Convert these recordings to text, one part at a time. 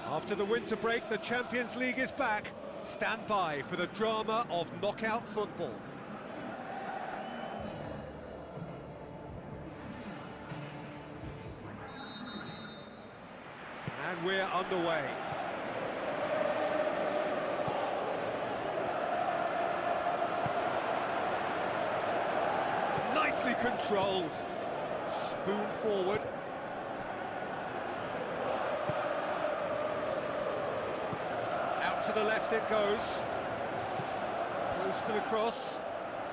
After the winter break, the Champions League is back. Stand by for the drama of knockout football. And we're underway. Nicely controlled. Spoon forward. To the left it goes. Goes for the cross.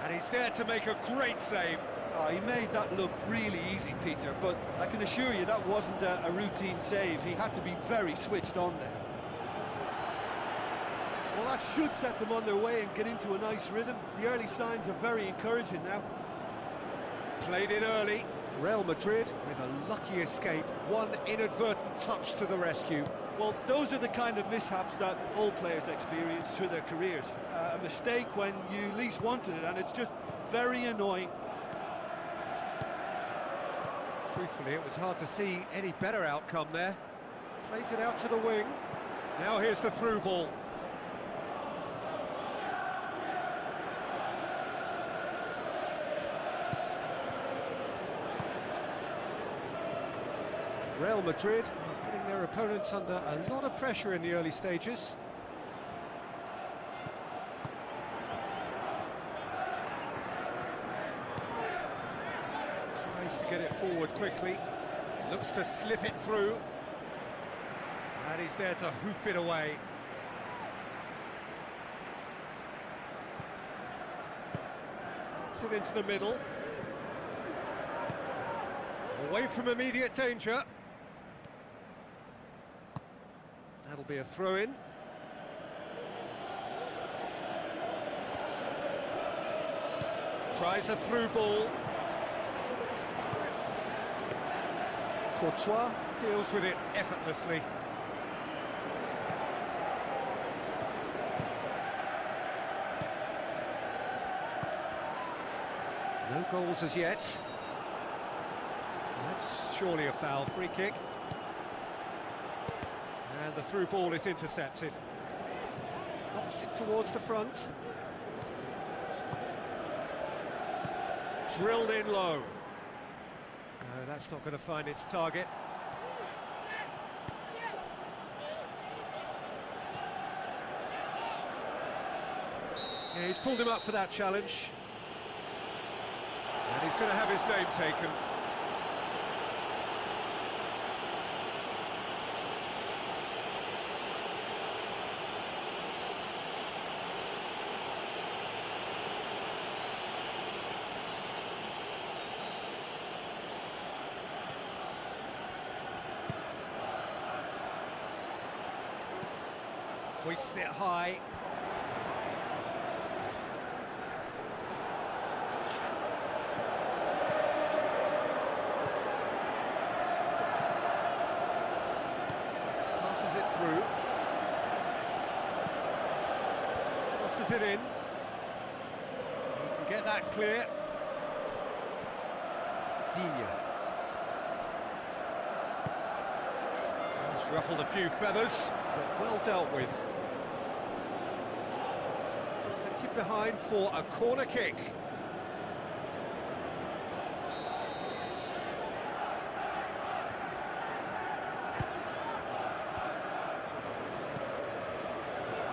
And he's there to make a great save. Oh, he made that look really easy, Peter, but I can assure you that wasn't a routine save. He had to be very switched on there. Well, that should set them on their way and get into a nice rhythm. The early signs are very encouraging now. Played in early. Real Madrid with a lucky escape. One inadvertent touch to the rescue. Well, those are the kind of mishaps that all players experience through their careers. A mistake when you least wanted it, and it's just very annoying. Truthfully, it was hard to see any better outcome there. Plays it out to the wing. Now here's the through ball. Real Madrid putting their opponents under a lot of pressure in the early stages. Tries to get it forward quickly. Looks to slip it through. And he's there to hoof it away. Gets it into the middle. Away from immediate danger. That'll be a throw-in. Tries a through ball. Courtois deals with it effortlessly. No goals as yet. That's surely a foul. Free kick. And the through ball is intercepted. Knocks it towards the front. Drilled in low. No, that's not going to find its target. Yeah, he's pulled him up for that challenge. And he's going to have his name taken. Hoists it high. Passes it through. Crosses it in. He can get that clear. Digne. He's ruffled a few feathers, but well dealt with. Behind for a corner kick.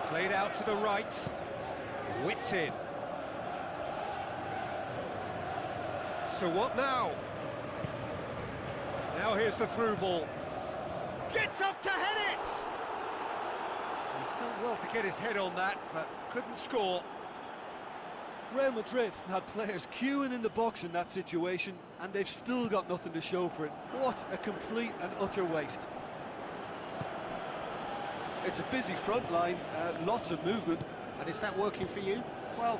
Played out to the right, whipped in. So what now? Now here's the through ball. Gets up to head it! He's done well to get his head on that, but couldn't score. Real Madrid had players queuing in the box in that situation, and they've still got nothing to show for it. What a complete and utter waste. It's a busy front line, lots of movement. And is that working for you? Well,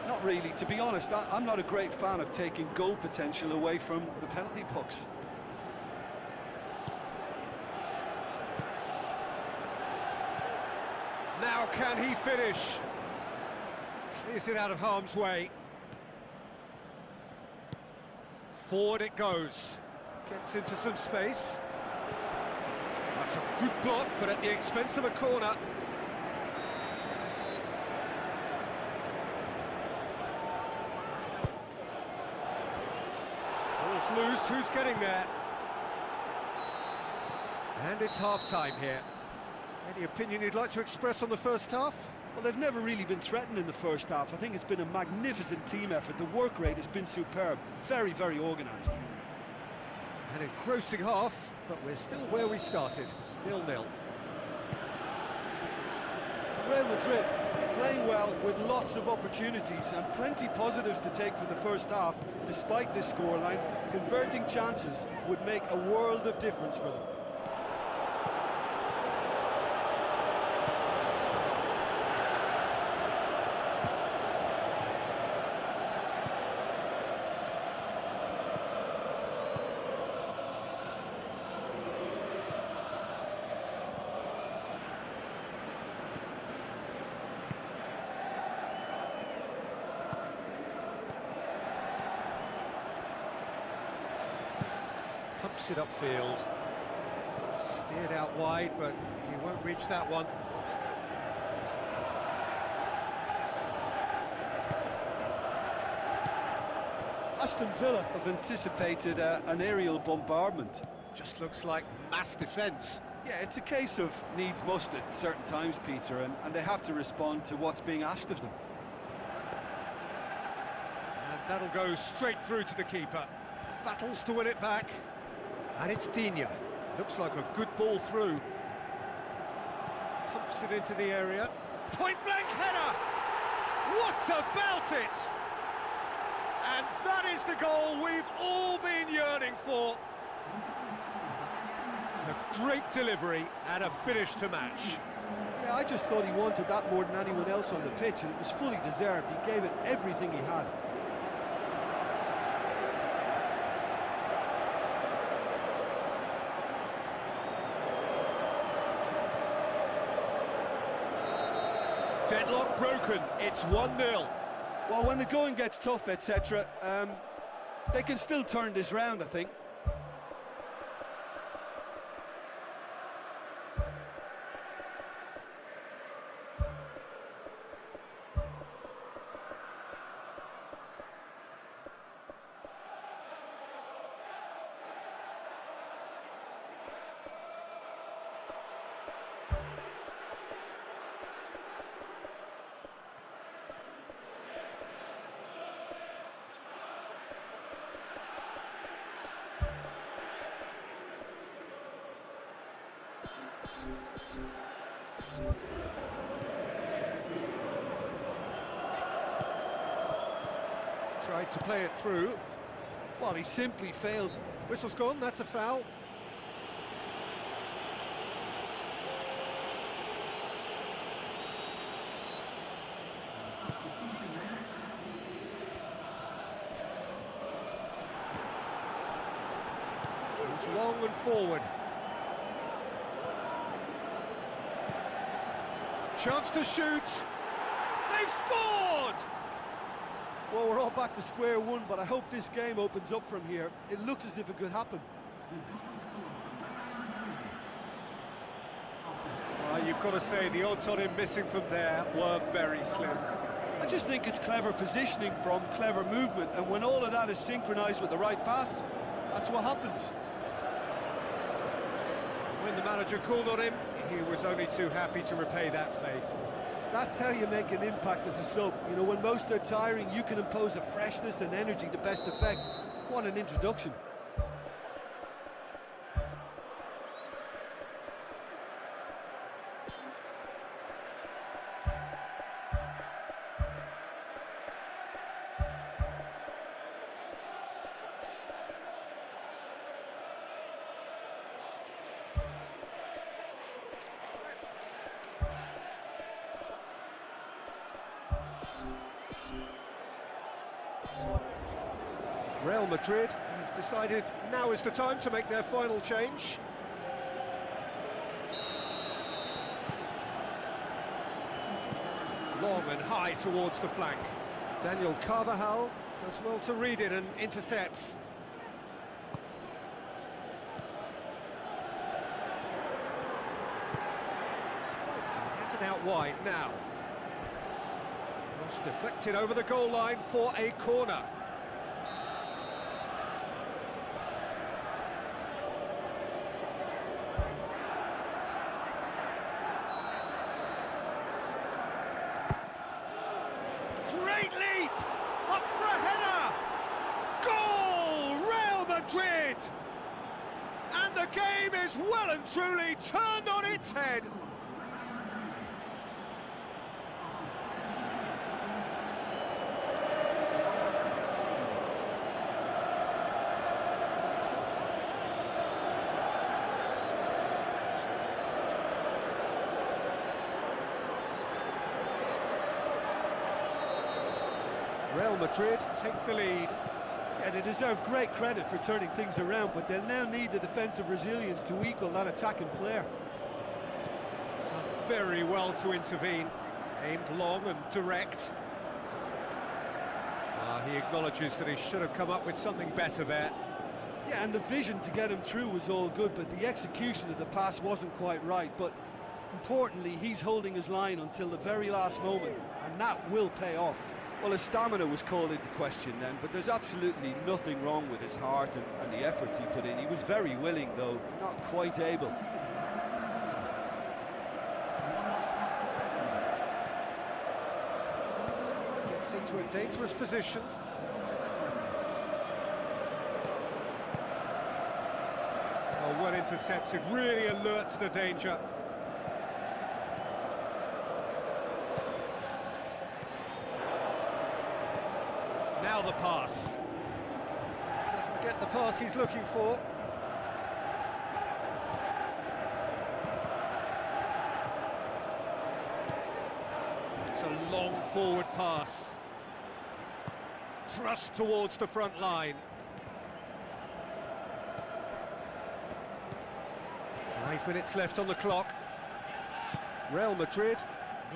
not really. To be honest, I'm not a great fan of taking goal potential away from the penalty box. How can he finish? Clears it out of harm's way. Forward it goes. Gets into some space. That's a good block, but at the expense of a corner. Ball's loose, who's getting there? And it's half-time here. Any opinion you'd like to express on the first half? Well, they've never really been threatened in the first half. I think it's been a magnificent team effort. The work rate has been superb. Very, very organised. An engrossing half, but we're still where we started, 0-0. Real Madrid playing well with lots of opportunities and plenty positives to take from the first half. Despite this scoreline, converting chances would make a world of difference for them. Pumps it upfield. Steered out wide, but he won't reach that one. Aston Villa have anticipated an aerial bombardment. Just looks like mass defence. Yeah, it's a case of needs must at certain times, Peter, and they have to respond to what's being asked of them. And that'll go straight through to the keeper. Battles to win it back. And it's Digne. Looks like a good ball through. Pumps it into the area. Point-blank header! What about it? And that is the goal we've all been yearning for. A great delivery and a finish to match. Yeah, I just thought he wanted that more than anyone else on the pitch, and it was fully deserved. He gave it everything he had. Deadlock broken, it's 1-0. Well, when the going gets tough, etc., they can still turn this round, I think. Tried to play it through. Well, he simply failed. Whistle's gone, that's a foul. Moves long and forward. Chance to shoot. They've scored! Well, we're all back to square one, but I hope this game opens up from here. It looks as if it could happen. Well, you've got to say, the odds on him missing from there were very slim. I just think it's clever positioning from clever movement, and when all of that is synchronised with the right pass, that's what happens. When the manager called on him, he was only too happy to repay that faith. That's how you make an impact as a sub. You know, when most are tiring, you can impose a freshness and energy to best effect. What an introduction. Real Madrid have decided now is the time to make their final change. long and high towards the flank. Daniel Carvajal does well to read it and intercepts. Has it out wide now. Cross deflected over the goal line for a corner. Great leap! Up for a header! Goal! Real Madrid! And the game is well and truly turned on its head. Real Madrid take the lead. Yeah, they deserve great credit for turning things around, but they'll now need the defensive resilience to equal that attacking flair. Done very well to intervene. Aimed long and direct. He acknowledges that he should have come up with something better there. Yeah, and the vision to get him through was all good, but the execution of the pass wasn't quite right. But importantly, he's holding his line until the very last moment, and that will pay off. Well, his stamina was called into question then, but there's absolutely nothing wrong with his heart and the efforts he put in. He was very willing, though, not quite able. Gets into a dangerous position. Oh, well intercepted, really alert to the danger. Now the pass. Doesn't get the pass he's looking for. It's a long forward pass. Thrust towards the front line. 5 minutes left on the clock. Real Madrid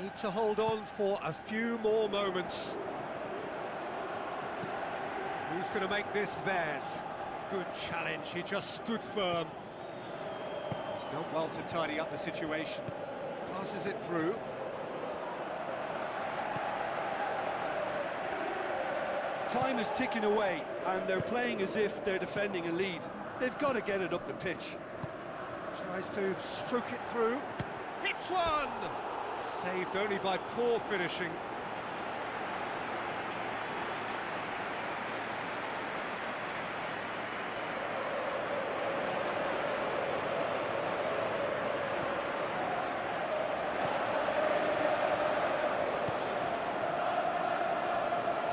need to hold on for a few more moments. Who's going to make this theirs? Good challenge, he just stood firm. He's done well to tidy up the situation. Passes it through. Time is ticking away, and they're playing as if they're defending a lead. They've got to get it up the pitch. Tries to stroke it through. Hits one! Saved only by poor finishing.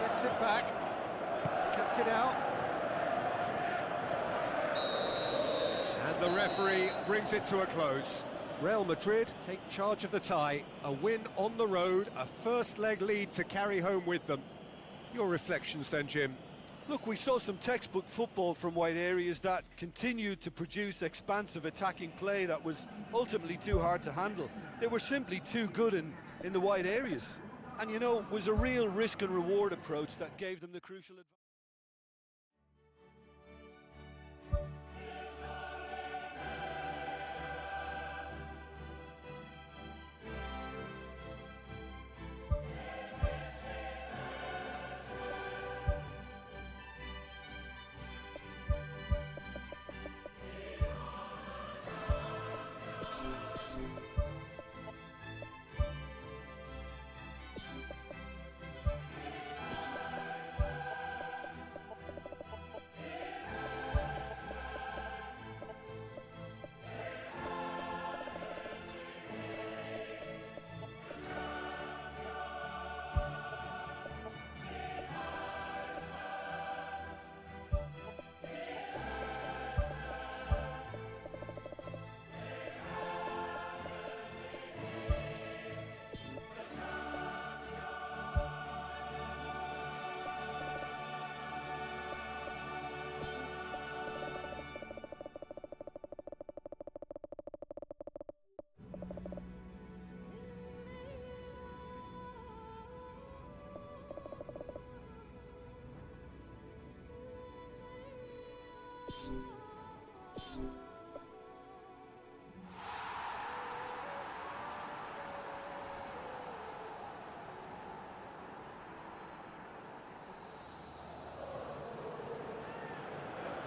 Gets it back. Cuts it out. And the referee brings it to a close. Real Madrid take charge of the tie. A win on the road, a first leg lead to carry home with them. Your reflections then, Jim? Look, we saw some textbook football from wide areas that continued to produce expansive attacking play that was ultimately too hard to handle. They were simply too good in the wide areas. And, you know, it was a real risk and reward approach that gave them the crucial advantage.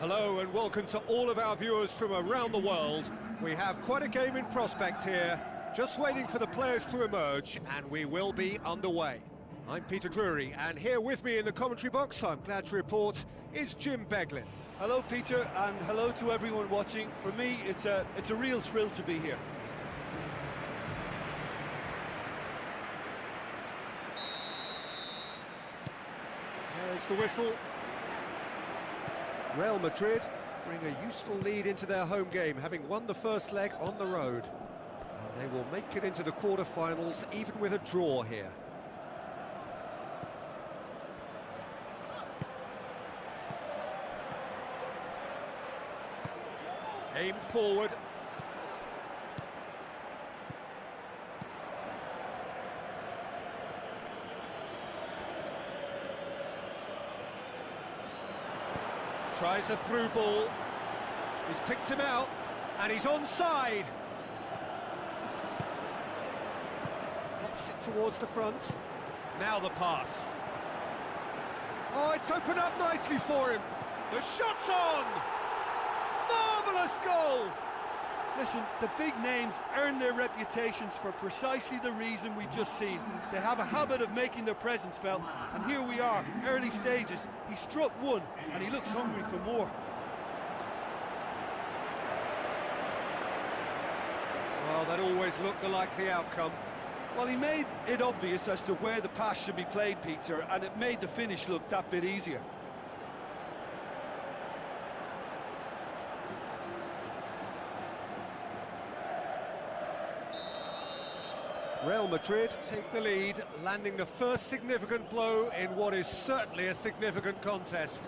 Hello and welcome to all of our viewers from around the world. We have quite a game in prospect here, just waiting for the players to emerge, and we will be underway. I'm Peter Drury, and here with me in the commentary box, I'm glad to report, is Jim Beglin. Hello, Peter, and hello to everyone watching. For me, it's a real thrill to be here. There's the whistle. Real Madrid bring a useful lead into their home game, having won the first leg on the road. And they will make it into the quarter-finals, even with a draw here. Aimed forward. Tries a through ball. He's picked him out, and he's onside. Knocks it towards the front. Now the pass. Oh, it's opened up nicely for him. The shot's on! Marvellous goal! Listen, the big names earn their reputations for precisely the reason we've just seen. They have a habit of making their presence felt, and here we are, early stages. He struck one, and he looks hungry for more. Well, that always looked the likely outcome. Well, he made it obvious as to where the pass should be played, Peter, and it made the finish look that bit easier. Real Madrid take the lead, landing the first significant blow in what is certainly a significant contest.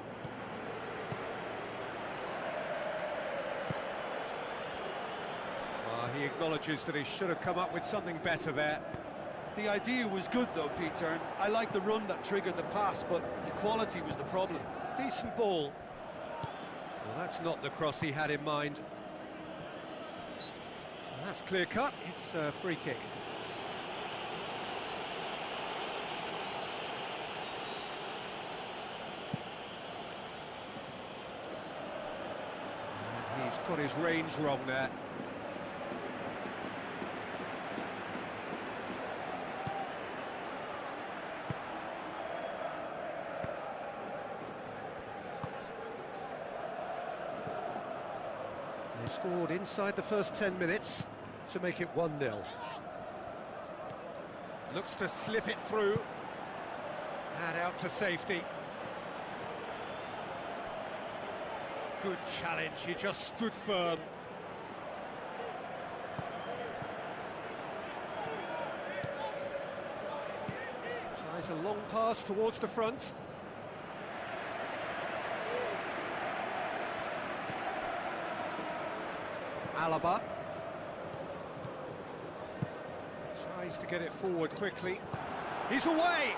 He acknowledges that he should have come up with something better there. The idea was good though, Peter, and I like the run that triggered the pass, but the quality was the problem. Decent ball. Well, that's not the cross he had in mind. Well, that's clear cut, it's a free kick. And he's got his range wrong there. They scored inside the first 10 minutes to make it 1-0. Looks to slip it through. And out to safety. Good challenge, he just stood firm. Tries a long pass towards the front. Alaba tries to get it forward quickly. He's away!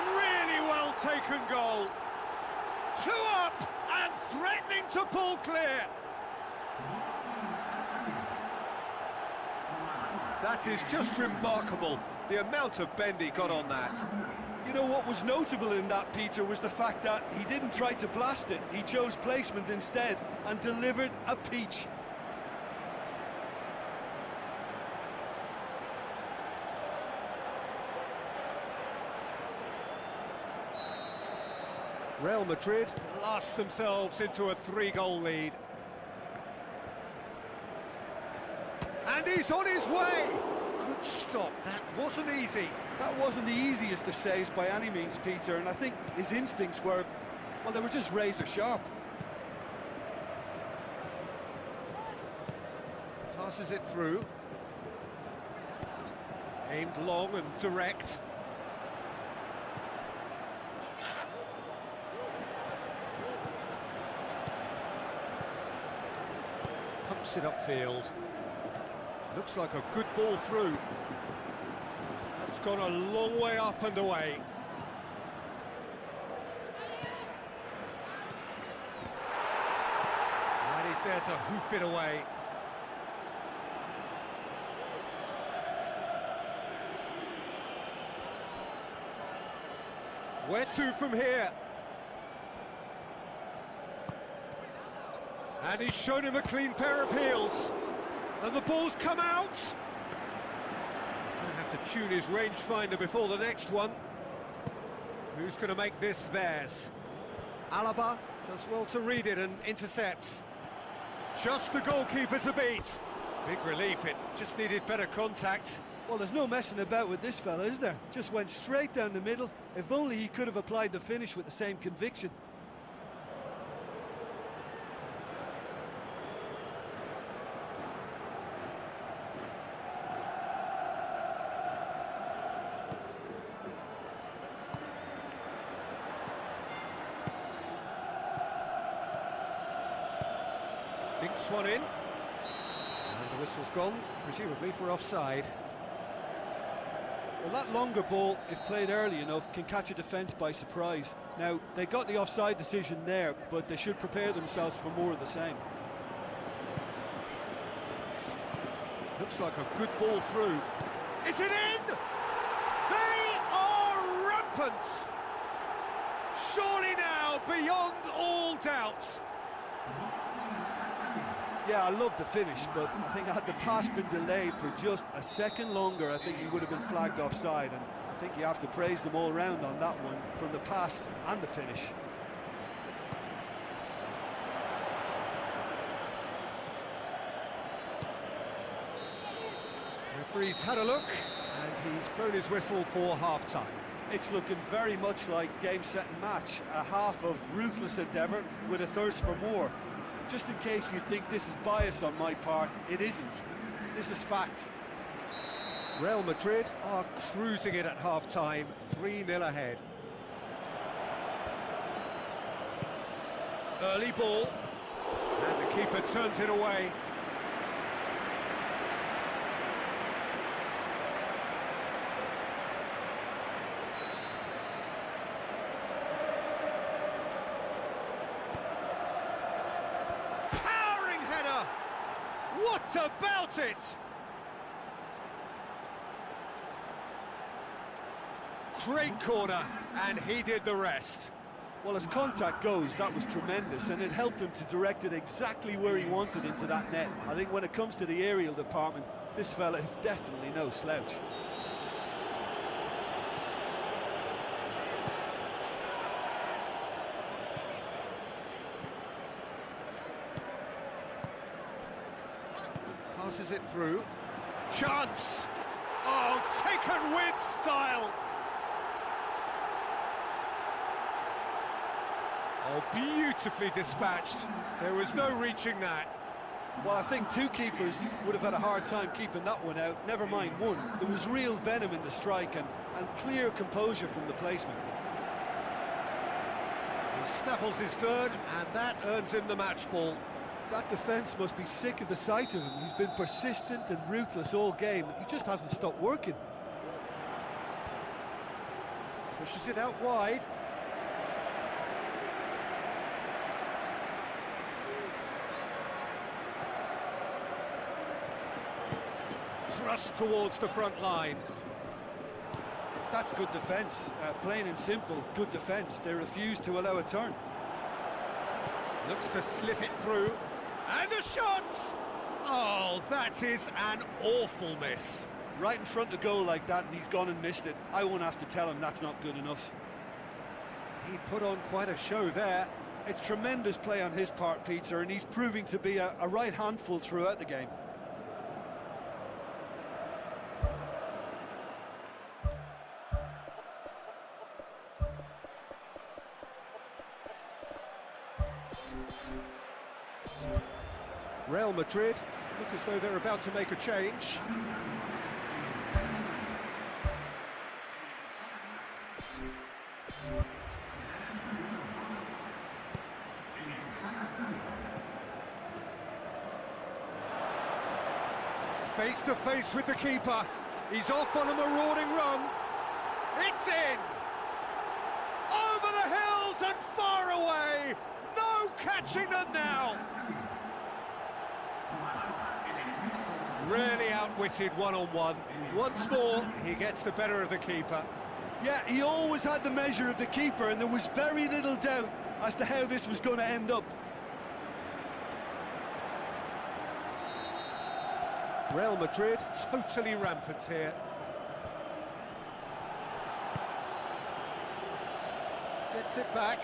Really well taken goal. 2 up and threatening to pull clear. That is just remarkable, the amount of bend he got on that. You know what was notable in that, Peter, was the fact that he didn't try to blast it. He chose placement instead and delivered a peach. Real Madrid blast themselves into a 3-goal lead. And he's on his way! Good stop, that wasn't easy. That wasn't the easiest of saves by any means, Peter, and I think his instincts were, well, they were just razor sharp. Passes it through. Aimed long and direct. Pumps it upfield. Looks like a good ball through. That's gone a long way up and away. And he's there to hoof it away. Where to from here? And he's shown him a clean pair of heels. And the ball's come out. He's going to have to tune his rangefinder before the next one. Who's going to make this theirs? Alaba does well to read it and intercepts. Just the goalkeeper to beat. Big relief, it just needed better contact. Well, there's no messing about with this fella, is there? Just went straight down the middle. If only he could have applied the finish with the same conviction. Dinks one in. And the whistle's gone, presumably for offside. Well, that longer ball, if played early enough, can catch a defence by surprise. Now, they got the offside decision there, but they should prepare themselves for more of the same. Looks like a good ball through. Is it in? They are rampant! Surely now, beyond all doubt. Yeah, I love the finish, but I think had the pass been delayed for just a second longer, I think he would have been flagged offside, and I think you have to praise them all round on that one, from the pass and the finish. Referee's had a look, and he's blown his whistle for half-time. It's looking very much like game, set and match, a half of ruthless endeavour with a thirst for more. Just in case you think this is bias on my part, it isn't. This is fact. Real Madrid are cruising it at half-time, 3-0 ahead. Early ball, and the keeper turns it away. What about it? Great corner, and he did the rest. Well, as contact goes, that was tremendous, and it helped him to direct it exactly where he wanted into that net. I think when it comes to the aerial department, this fella is definitely no slouch. Passes it through. Chance! Oh, taken with style! Oh, beautifully dispatched. There was no reaching that. Well, I think two keepers would have had a hard time keeping that one out, never mind one. There was real venom in the strike and clear composure from the placement. He snaffles his third, and that earns him the match ball. That defence must be sick of the sight of him. He's been persistent and ruthless all game. He just hasn't stopped working. Pushes it out wide. Thrust towards the front line. That's good defence. Plain and simple, good defence. They refuse to allow a turn. Looks to slip it through. And the shot! Oh, that is an awful miss. Right in front of goal like that, and he's gone and missed it. I won't have to tell him that's not good enough. He put on quite a show there. It's tremendous play on his part, Peter, and he's proving to be a right handful throughout the game. Real Madrid look as though they're about to make a change. Face to face with the keeper. He's off on a marauding run. It's in! Over the hills and far away! No catching them now! Really outwitted one-on-one. Once more, he gets the better of the keeper. Yeah, he always had the measure of the keeper, and there was very little doubt as to how this was going to end up. Real Madrid totally rampant here. Gets it back.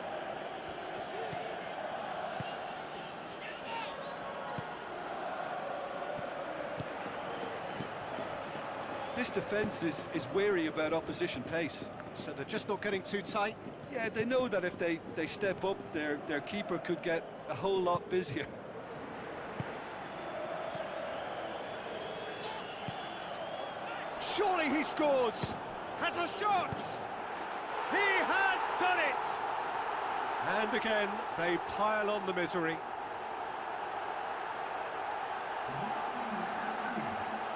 This defence is wary about opposition pace. So they're just not getting too tight. Yeah, they know that if they step up, their keeper could get a whole lot busier. Surely he scores! Has a shot! He has done it! And again, they pile on the misery.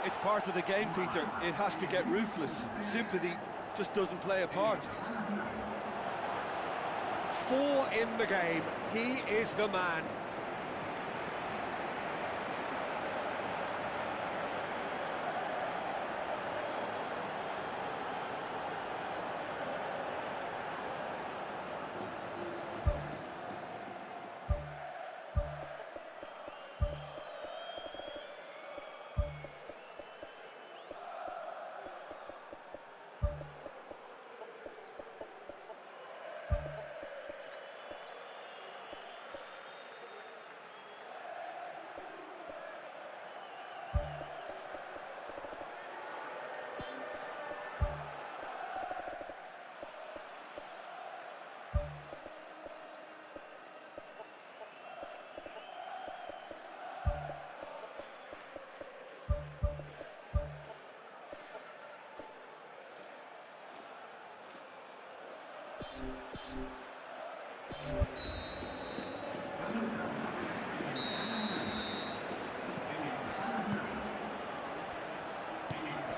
It's part of the game, Peter. It has to get ruthless. Sympathy just doesn't play a part. 4 in the game. He is the man.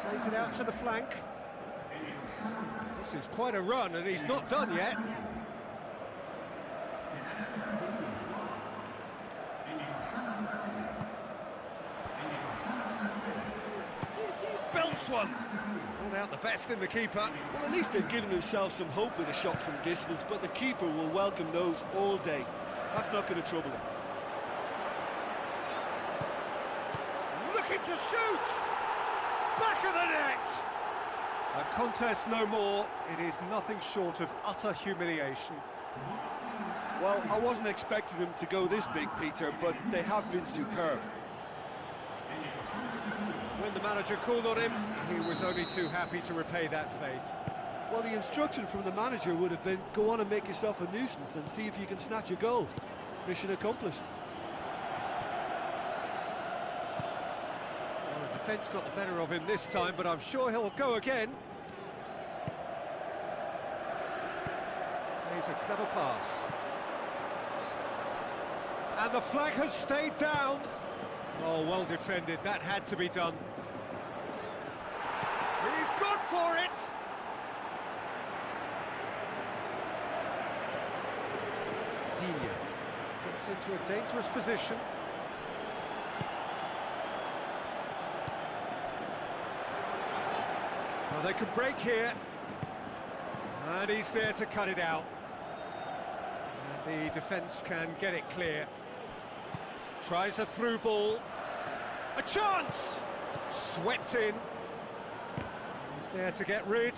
Plays it out to the flank. This is quite a run, and he's not done yet. Belts one. Pulled out the best in the keeper. Well, at least they've given themselves some hope with a shot from distance, but the keeper will welcome those all day. That's not going to trouble him. Looking to shoot! Back of the net! A contest no more. It is nothing short of utter humiliation. Well, I wasn't expecting them to go this big, Peter, but they have been superb. When the manager called on him, he was only too happy to repay that faith. Well, the instruction from the manager would have been, go on and make yourself a nuisance and see if you can snatch a goal. Mission accomplished. Well, the defence got the better of him this time, but I'm sure he'll go again. Plays a clever pass. And the flag has stayed down. Oh, well defended. That had to be done. He's gone for it! Dina gets into a dangerous position. Well, they can break here. And he's there to cut it out. And the defence can get it clear. Tries a through ball. A chance! Swept in. He's there to get rid.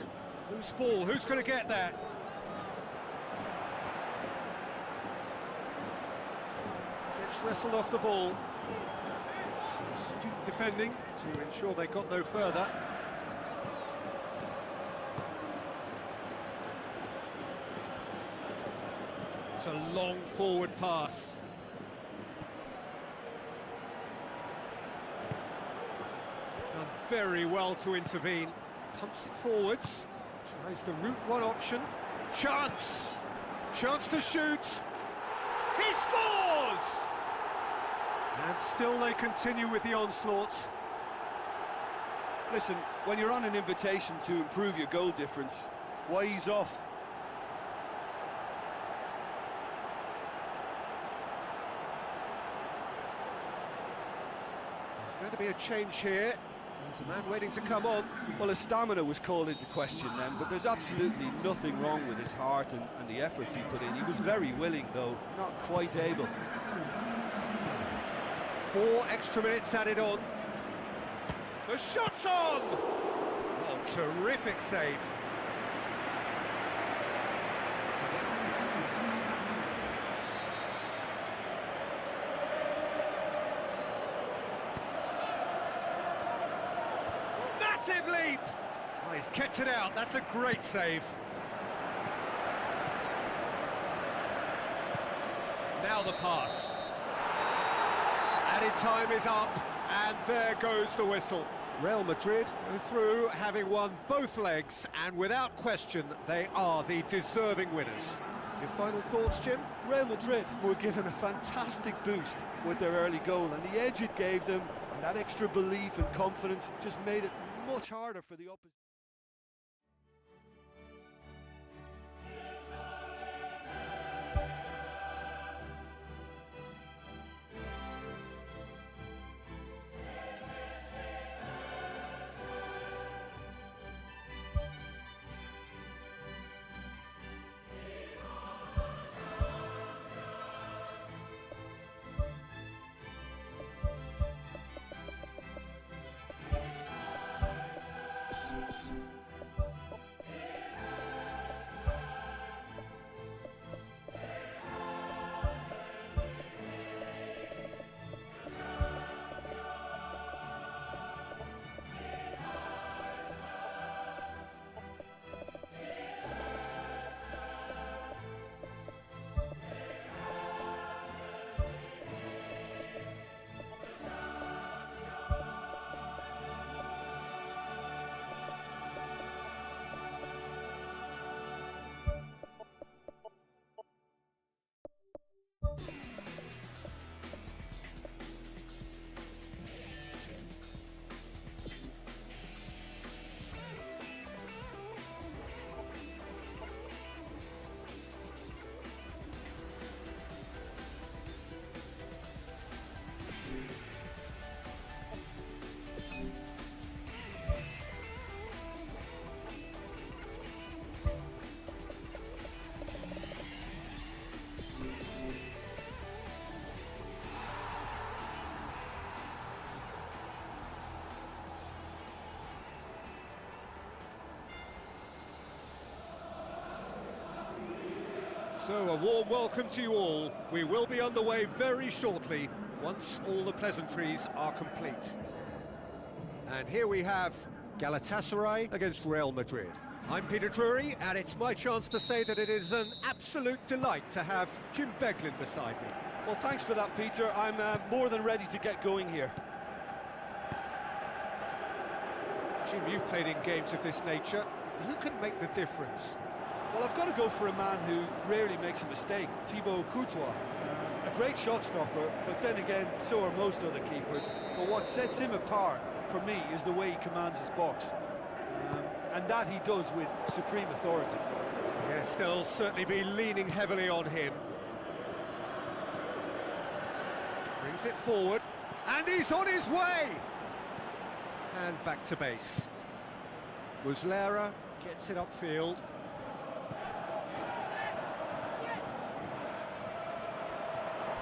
Whose ball? Who's going to get that? Gets wrestled off the ball. Some astute defending to ensure they got no further. It's a long forward pass. Done very well to intervene. Pumps it forwards. Tries the route one option. Chance! Chance to shoot! He scores! And still they continue with the onslaught. Listen, when you're on an invitation to improve your goal difference, why ease off? There's going to be a change here. There's a man waiting to come on. Well, his stamina was called into question then, but there's absolutely nothing wrong with his heart and the efforts he put in. He was very willing, though, not quite able. 4 extra minutes added on. The shot's on! Oh, terrific save. Massive leap! Oh, he's kept it out, that's a great save. Now the pass. Added time is up, and there goes the whistle. Real Madrid go through, having won both legs, and without question, they are the deserving winners. Your final thoughts, Jim? Real Madrid were given a fantastic boost with their early goal, and the edge it gave them, and that extra belief and confidence just made it much harder for the opposition. So, a warm welcome to you all. We will be underway very shortly, once all the pleasantries are complete. And here we have Galatasaray against Real Madrid. I'm Peter Drury, and it's my chance to say that it is an absolute delight to have Jim Beglin beside me. Well, thanks for that, Peter. I'm more than ready to get going here. Jim, you've played in games of this nature. Who can make the difference? Well, I've got to go for a man who rarely makes a mistake, Thibaut Courtois. A great shot stopper, but then again, so are most other keepers. But what sets him apart, for me, is the way he commands his box. And that he does with supreme authority. Yes, they'll certainly be leaning heavily on him. Brings it forward, and he's on his way! And back to base. Muslera gets it upfield.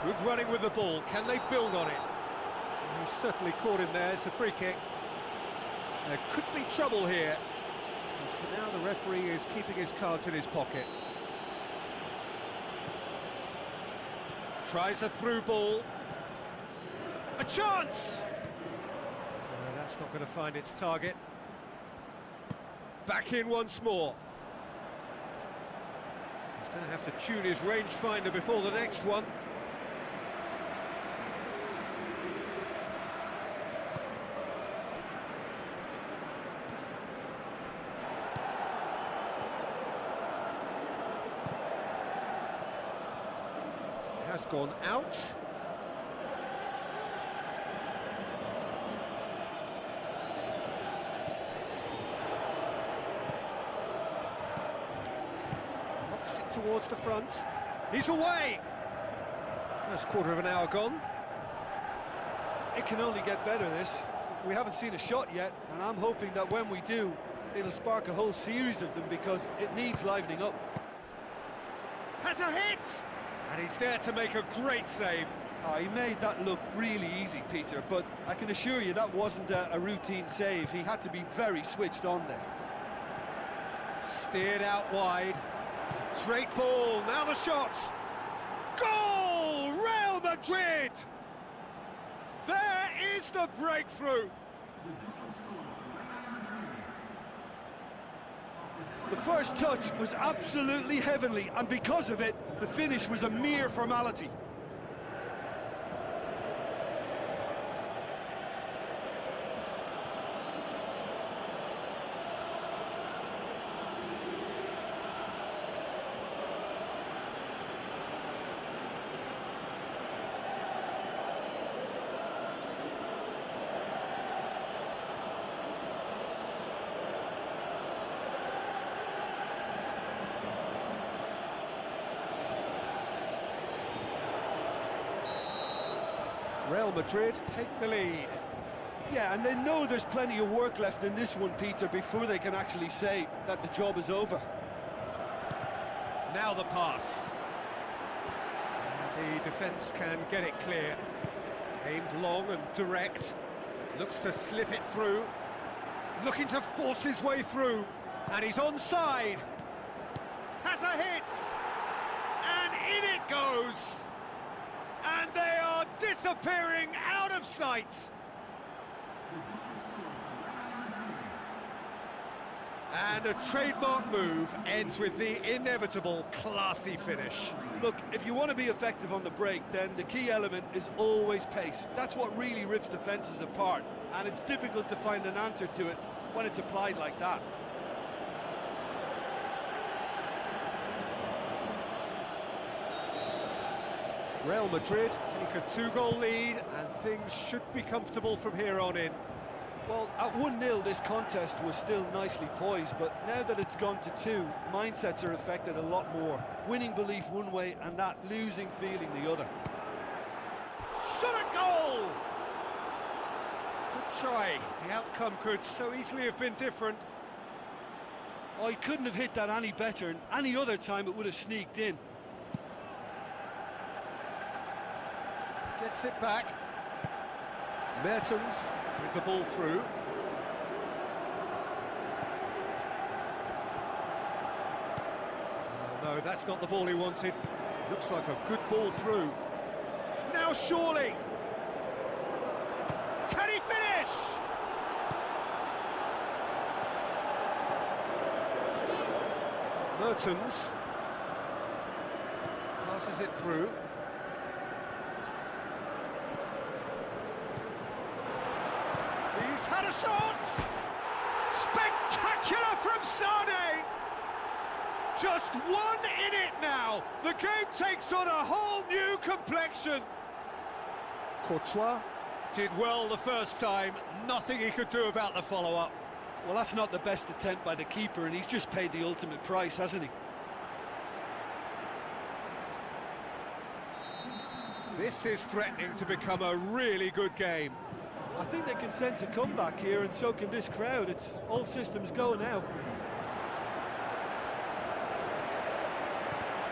Good running with the ball. Can they build on it? He certainly caught him there. It's a free kick. There could be trouble here. And for now, the referee is keeping his cards in his pocket. Tries a through ball. A chance! No, that's not going to find its target. Back in once more. He's going to have to tune his rangefinder before the next one. Has gone out. Knocks it towards the front. He's away! First quarter of an hour gone. It can only get better, this. We haven't seen a shot yet, and I'm hoping that when we do, it'll spark a whole series of them because it needs livening up. Has a hit! And he's there to make a great save. Oh, he made that look really easy, Peter, but I can assure you that wasn't a routine save. He had to be very switched on there. Steered out wide. Great ball, now the shots. Goal! Real Madrid! There is the breakthrough. The first touch was absolutely heavenly, and because of it, the finish was a mere formality. Real Madrid take the lead. Yeah, and they know there's plenty of work left in this one, Peter, before they can actually say that the job is over. Now the pass. And the defence can get it clear. Aimed long and direct. Looks to slip it through. Looking to force his way through. And he's onside. Has a hit. And in it goes. And they are disappearing out of sight. And a trademark move ends with the inevitable classy finish. Look, if you want to be effective on the break, then the key element is always pace. That's what really rips defences apart, and it's difficult to find an answer to it when it's applied like that. Real Madrid take a 2-goal lead, and things should be comfortable from here on in. Well, at 1-0 this contest was still nicely poised, but now that it's gone to 2, mindsets are affected a lot more. Winning belief one way and that losing feeling the other. Shot a goal! Good try. The outcome could so easily have been different. Oh, he couldn't have hit that any better, and any other time it would have sneaked in. Gets it back. Mertens with the ball through. Oh, no, that's not the ball he wanted. Looks like a good ball through. Now surely! Can he finish? Mertens passes it through. He's had a shot! Spectacular from Sane! Just one in it now. The game takes on a whole new complexion. Courtois did well the first time. Nothing he could do about the follow-up. Well, that's not the best attempt by the keeper, and he's just paid the ultimate price, hasn't he? This is threatening to become a really good game. I think they can sense a comeback here, and so can this crowd. It's all systems go now.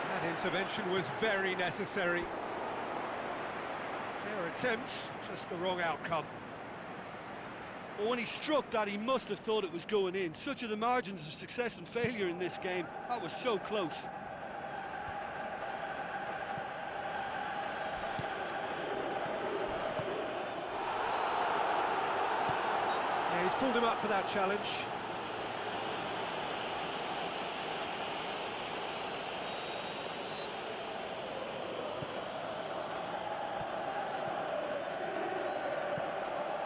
That intervention was very necessary. Fair attempt, just the wrong outcome. Well, when he struck that, he must have thought it was going in. Such are the margins of success and failure in this game. That was so close. Yeah, he's pulled him up for that challenge.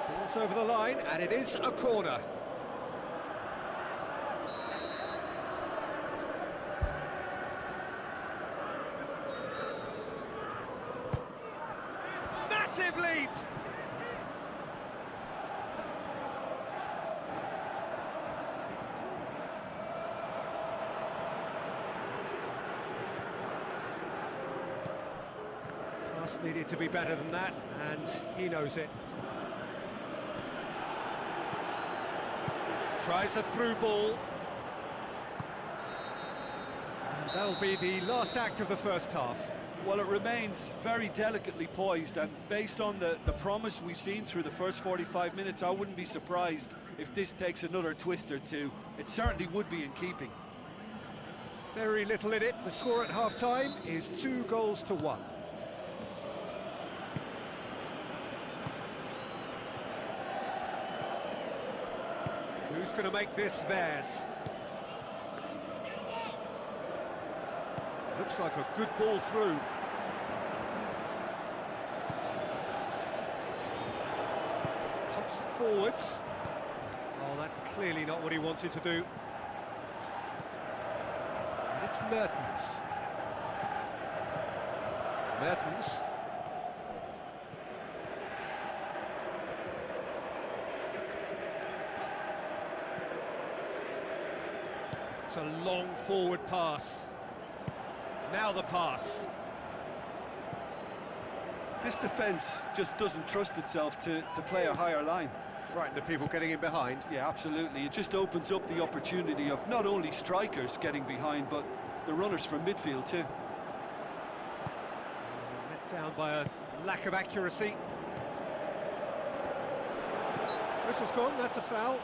Ball's over the line, and it is a corner. Massive leap! Pass needed to be better than that, and he knows it. Tries a through ball. And that'll be the last act of the first half. Well, it remains very delicately poised, and based on the promise we've seen through the first 45 minutes, I wouldn't be surprised if this takes another twist or two. It certainly would be in keeping. Very little in it. The score at half-time is 2-1. Who's going to make this theirs? Looks like a good ball through. Pumps it forwards. Oh, that's clearly not what he wanted to do. And it's Mertens. Mertens. It's a long forward pass. Now the pass. This defence just doesn't trust itself to play a higher line. Frightened of people getting in behind. Yeah, absolutely. It just opens up the opportunity of not only strikers getting behind, but the runners from midfield too. Let down by a lack of accuracy. Whistle's gone, that's a foul.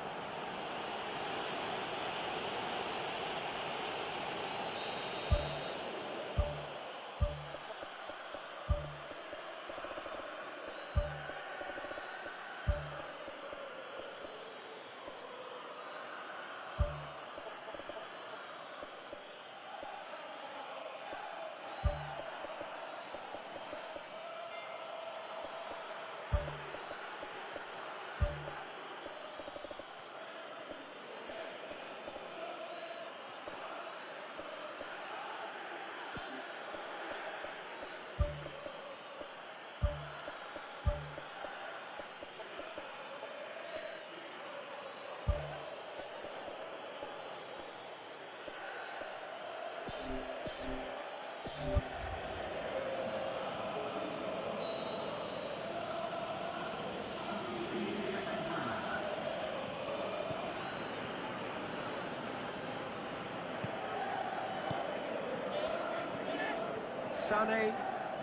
Sané,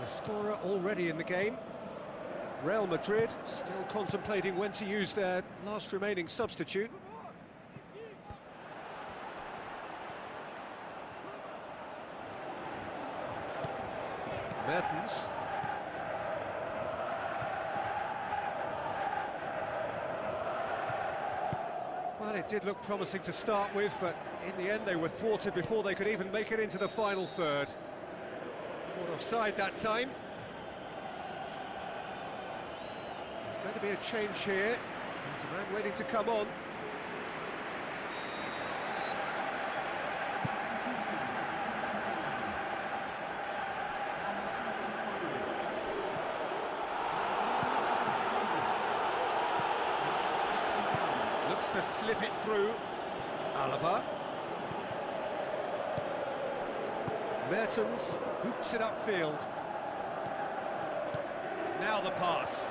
the scorer already in the game. Real Madrid still contemplating when to use their last remaining substitute. Mertens. Well, it did look promising to start with, but in the end they were thwarted before they could even make it into the final third. Caught offside that time. There's going to be a change here. There's a man waiting to come on. Looks to slip it through. Alaba. Mertens boots it upfield. Now the pass.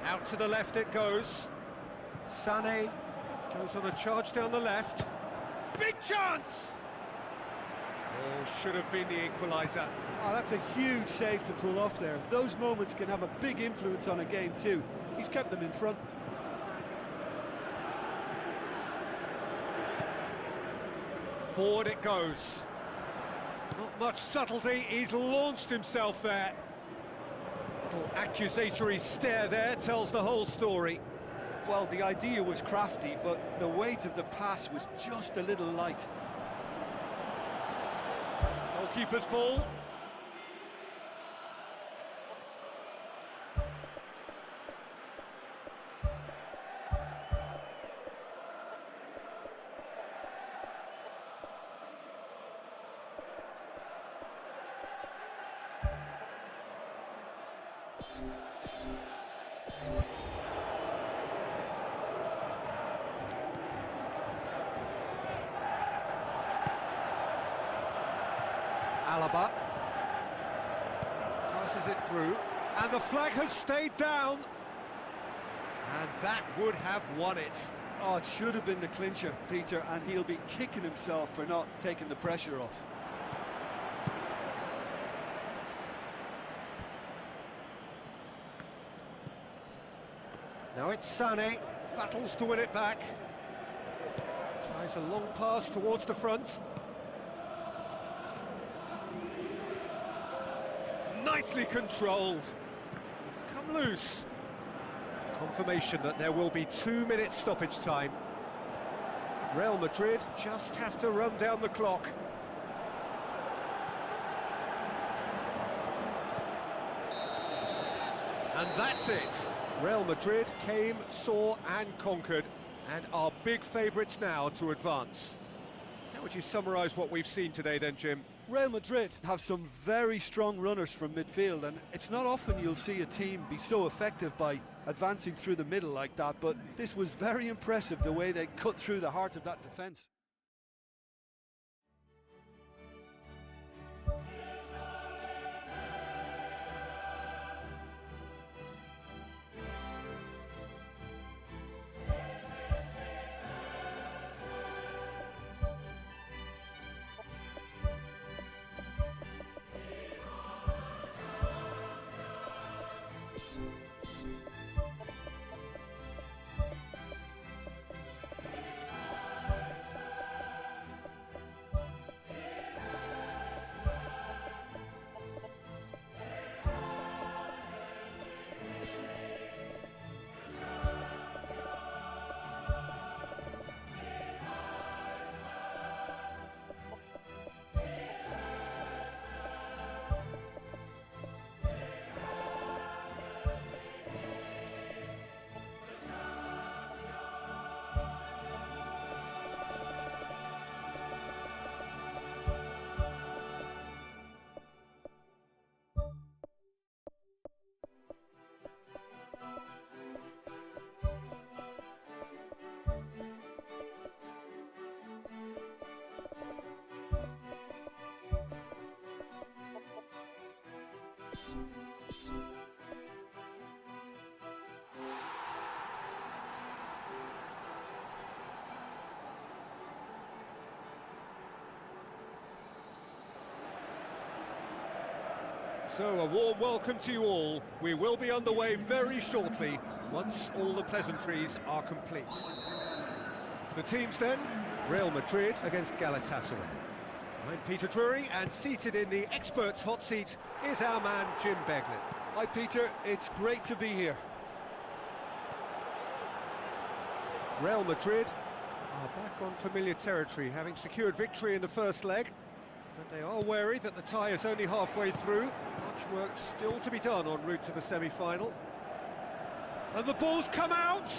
Out to the left it goes. Sané goes on a charge down the left. Big chance! Oh, should have been the equaliser. Oh, that's a huge save to pull off there. Those moments can have a big influence on a game too. He's kept them in front. Forward it goes. Not much subtlety, he's launched himself there. Little accusatory stare there tells the whole story. Well, the idea was crafty, but the weight of the pass was just a little light. Goalkeeper's ball. Alaba passes it through. And the flag has stayed down. And that would have won it. Oh, it should have been the clincher, Peter, and he'll be kicking himself for not taking the pressure off. Now it's Sané, battles to win it back. Tries a long pass towards the front. Nicely controlled. It's come loose. Confirmation that there will be 2 minutes stoppage time. Real Madrid just have to run down the clock. And that's it. Real Madrid came, saw and conquered, and are big favourites now to advance. How would you summarise what we've seen today then, Jim? Real Madrid have some very strong runners from midfield, and it's not often you'll see a team be so effective by advancing through the middle like that, but this was very impressive, the way they cut through the heart of that defence. So a warm welcome to you all. We will be underway very shortly, once all the pleasantries are complete. The teams then, Real Madrid against Galatasaray. I'm Peter Drury, and seated in the experts' hot seat is our man Jim Beglin. Hi Peter, it's great to be here. Real Madrid are back on familiar territory, having secured victory in the first leg. But they are wary that the tie is only halfway through. Much work still to be done en route to the semi-final. And the ball's come out!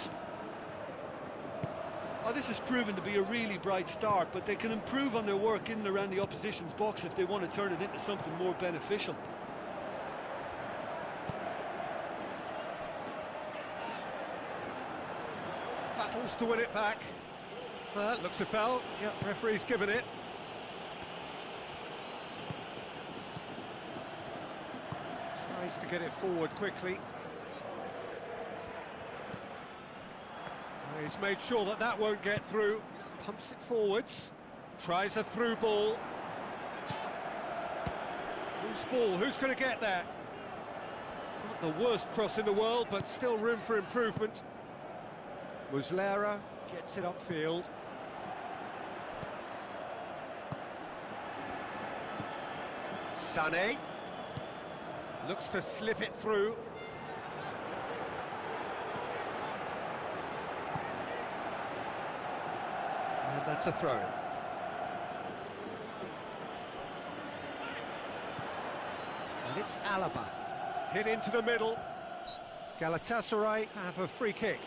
Oh, this has proven to be a really bright start, but they can improve on their work in and around the opposition's box if they want to turn it into something more beneficial. Battles to win it back. Looks a foul. Yep, referee's given it. Tries to get it forward quickly. He's made sure that that won't get through. Pumps it forwards. Tries a through ball. Loose ball, who's going to get there? Not the worst cross in the world, but still room for improvement. Muslera gets it upfield. Sané looks to slip it through. And that's a throw. And it's Alaba. Hit into the middle. Galatasaray have a free kick.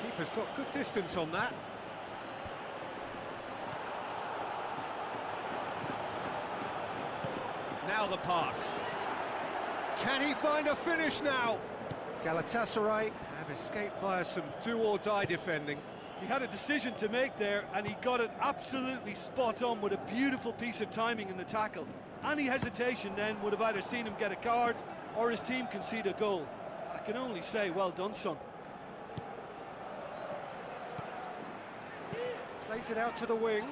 Keeper's got good distance on that. Now the pass. Can he find a finish now? Galatasaray have Have escaped via some do-or-die defending. He had a decision to make there, and he got it absolutely spot on with a beautiful piece of timing in the tackle. Any hesitation then would have either seen him get a card or his team concede a goal. I can only say, well done, son. Plays it out to the wing.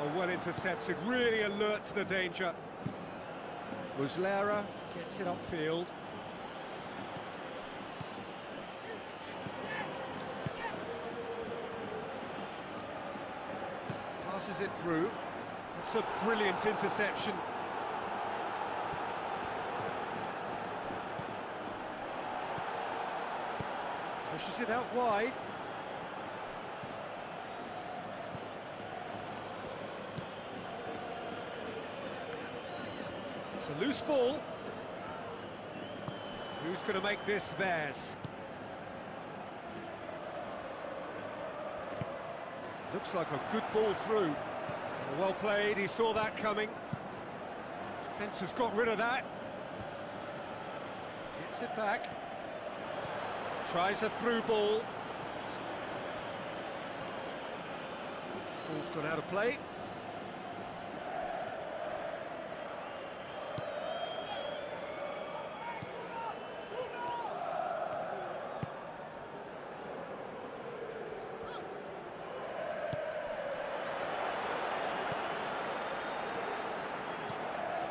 Oh, well intercepted, really alert to the danger. Muslera gets it upfield. Passes it through. It's a brilliant interception. Pushes it out wide. It's a loose ball. Who's going to make this theirs? Looks like a good ball through. Well played, he saw that coming. Defence has got rid of that. Gets it back. Tries a through ball. Ball's gone out of play.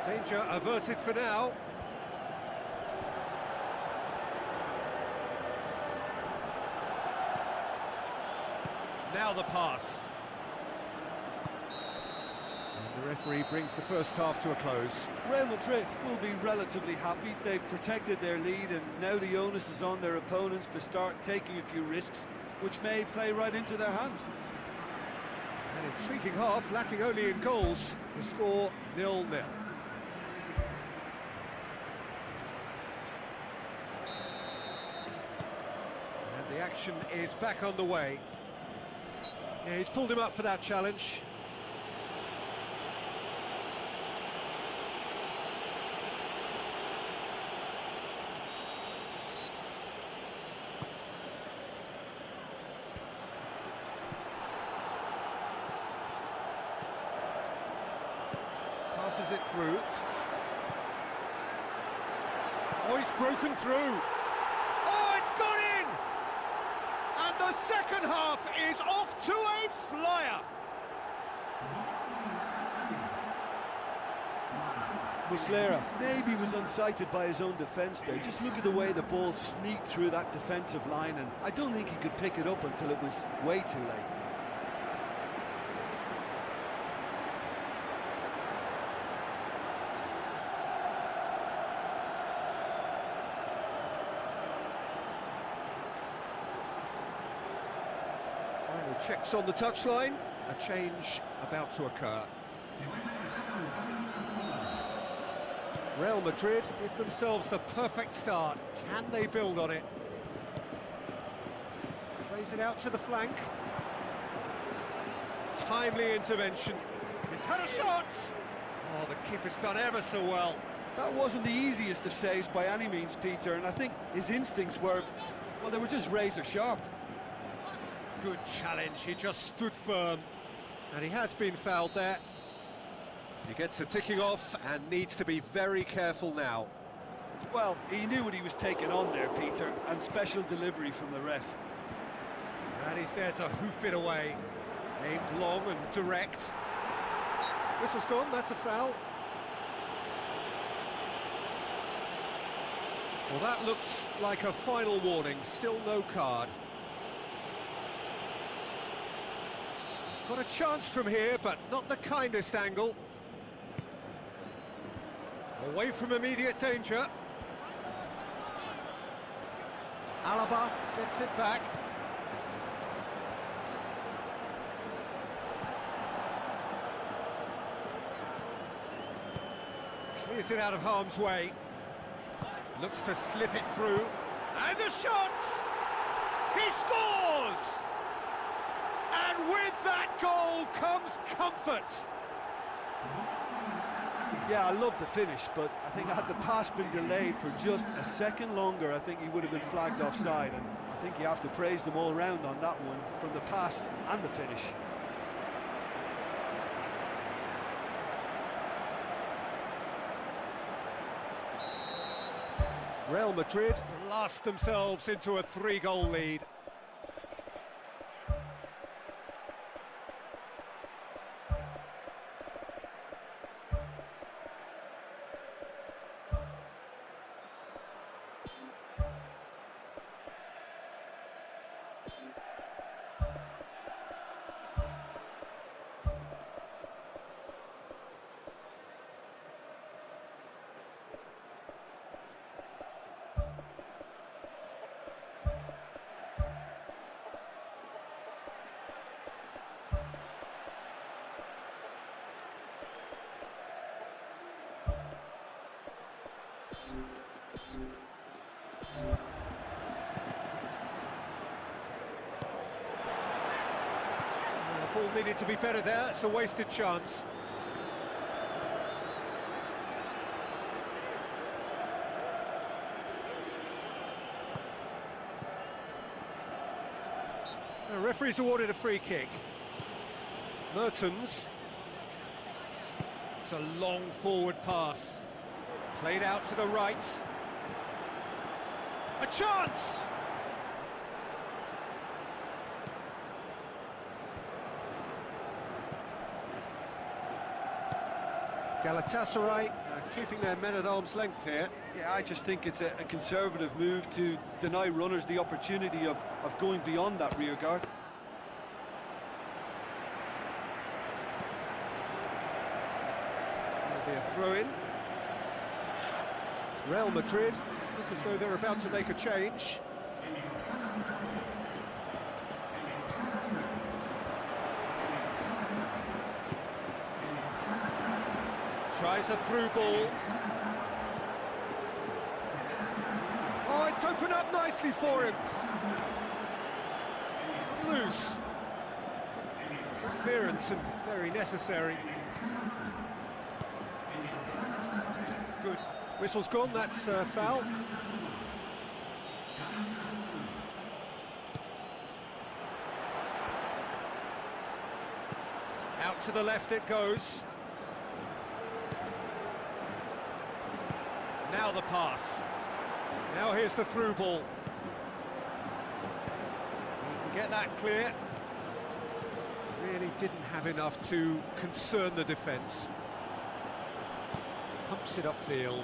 Danger averted for now. Now the pass. And the referee brings the first half to a close. Real Madrid will be relatively happy. They've protected their lead, and now the onus is on their opponents to start taking a few risks, which may play right into their hands. An intriguing half, lacking only in goals. The score 0-0. And the action is back underway. Yeah, he's pulled him up for that challenge. Passes it through. Oh, he's broken through. Oh, it's gone in! And the second half is off to a flyer. Muslera maybe was unsighted by his own defence there. Just look at the way the ball sneaked through that defensive line, and I don't think he could pick it up until it was way too late. Final checks on the touchline. A change about to occur. Real Madrid give themselves the perfect start. Can they build on it? Plays it out to the flank. Timely intervention. He's had a shot! Oh, the keeper's done ever so well. That wasn't the easiest of saves by any means, Peter, and I think his instincts were, well, they were just razor sharp. Good challenge, he just stood firm. And he has been fouled there. He gets a ticking off and needs to be very careful now. Well, he knew what he was taking on there, Peter, and special delivery from the ref. And he's there to hoof it away. Aimed long and direct. Whistle's gone, that's a foul. Well, that looks like a final warning, still no card. He's got a chance from here, but not the kindest angle. Away from immediate danger. Alaba gets it back. Clears it out of harm's way. Looks to slip it through. And the shot! He scores! And with that goal comes comfort. Yeah, I love the finish, but I think had the pass been delayed for just a second longer, I think he would have been flagged offside, and I think you have to praise them all round on that one, from the pass and the finish. Real Madrid blast themselves into a 3-goal lead. The ball needed to be better there, it's a wasted chance. The referee's awarded a free kick. Mertens. It's a long forward pass. Played out to the right. A chance! Galatasaray keeping their men at arm's length here. Yeah, I just think it's a conservative move to deny runners the opportunity of going beyond that rear guard. There'll be a throw-in. Real Madrid look as though they're about to make a change. Tries a through ball. Oh, it's opened up nicely for him. It's come loose. Good clearance and very necessary. Good. Whistle's gone, that's foul. Out to the left it goes. Now the pass. Now here's the through ball. He can get that clear. Really didn't have enough to concern the defence. Pumps it upfield.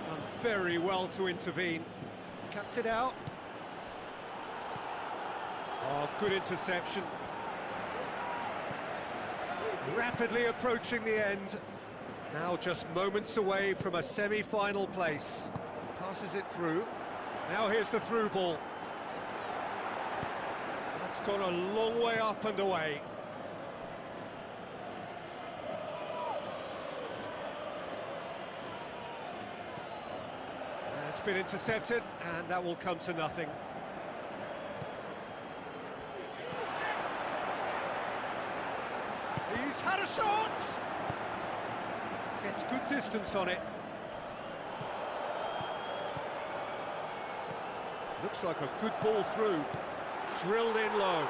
Done very well to intervene. Cuts it out. Oh, good interception. Rapidly approaching the end. Now just moments away from a semi-final place. Passes it through. Now here's the through ball. That's gone a long way up and away. It's been intercepted, and that will come to nothing. He's had a shot! Gets good distance on it. Looks like a good ball through. Drilled in low.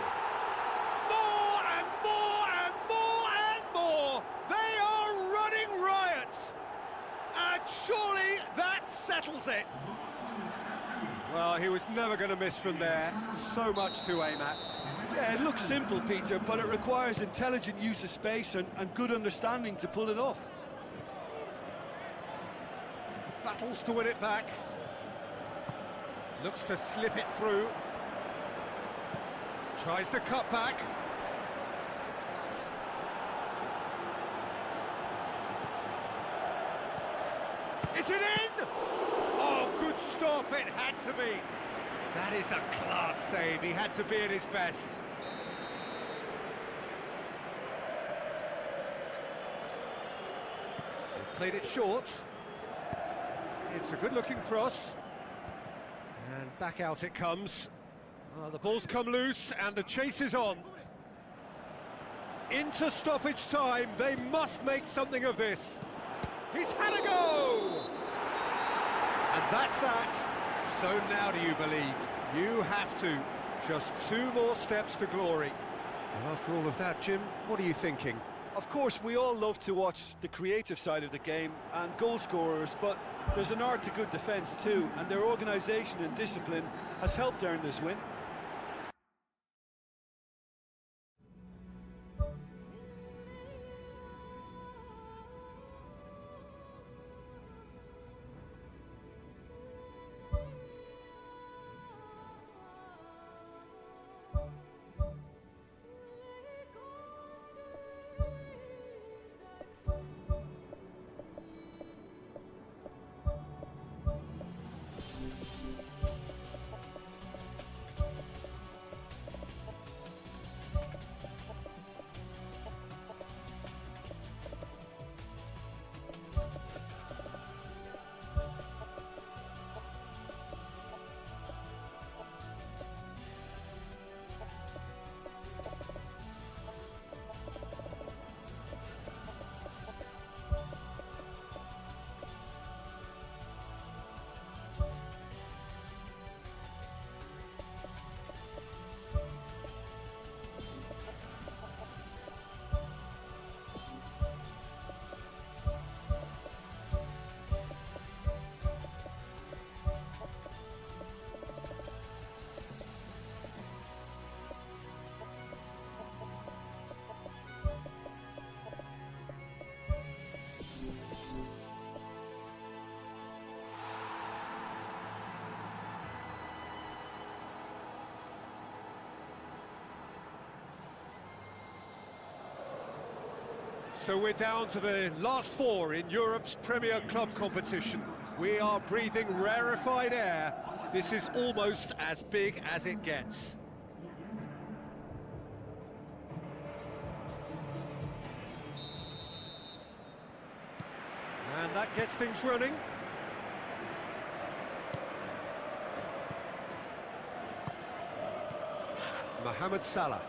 More and more and more and more! They are running riot! And surely that settles it. Well, he was never going to miss from there. So much to aim at. Yeah, it looks simple, Peter, but it requires intelligent use of space and good understanding to pull it off. Battles to win it back. Looks to slip it through. Tries to cut back. Is it in? Oh, good stop, it had to be. That is a class save, he had to be at his best. They've played it short. It's a good-looking cross. And back out it comes. The ball's come loose and the chase is on. Into stoppage time, they must make something of this. He's had a go! And that's that. So now do you believe? You have to. Just 2 more steps to glory. And after all of that, Jim, what are you thinking? Of course, we all love to watch the creative side of the game and goal scorers, but there's an art to good defence too, and their organisation and discipline has helped earn this win. So we're down to the last 4 in Europe's Premier Club competition. We are breathing rarefied air. This is almost as big as it gets. And that gets things running. Mohamed Salah.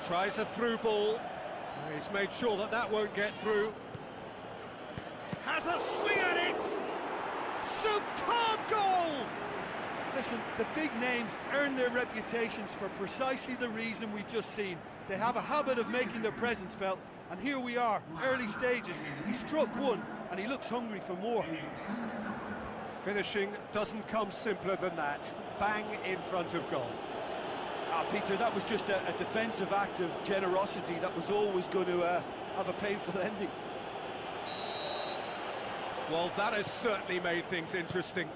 Tries a through ball. He's made sure that that won't get through. Has a swing at it! Superb goal! Listen, the big names earn their reputations for precisely the reason we've just seen. They have a habit of making their presence felt, and here we are, early stages. He struck one, and he looks hungry for more. Finishing doesn't come simpler than that. Bang in front of goal. Peter, that was just a defensive act of generosity that was always going to have a painful ending. Well, that has certainly made things interesting.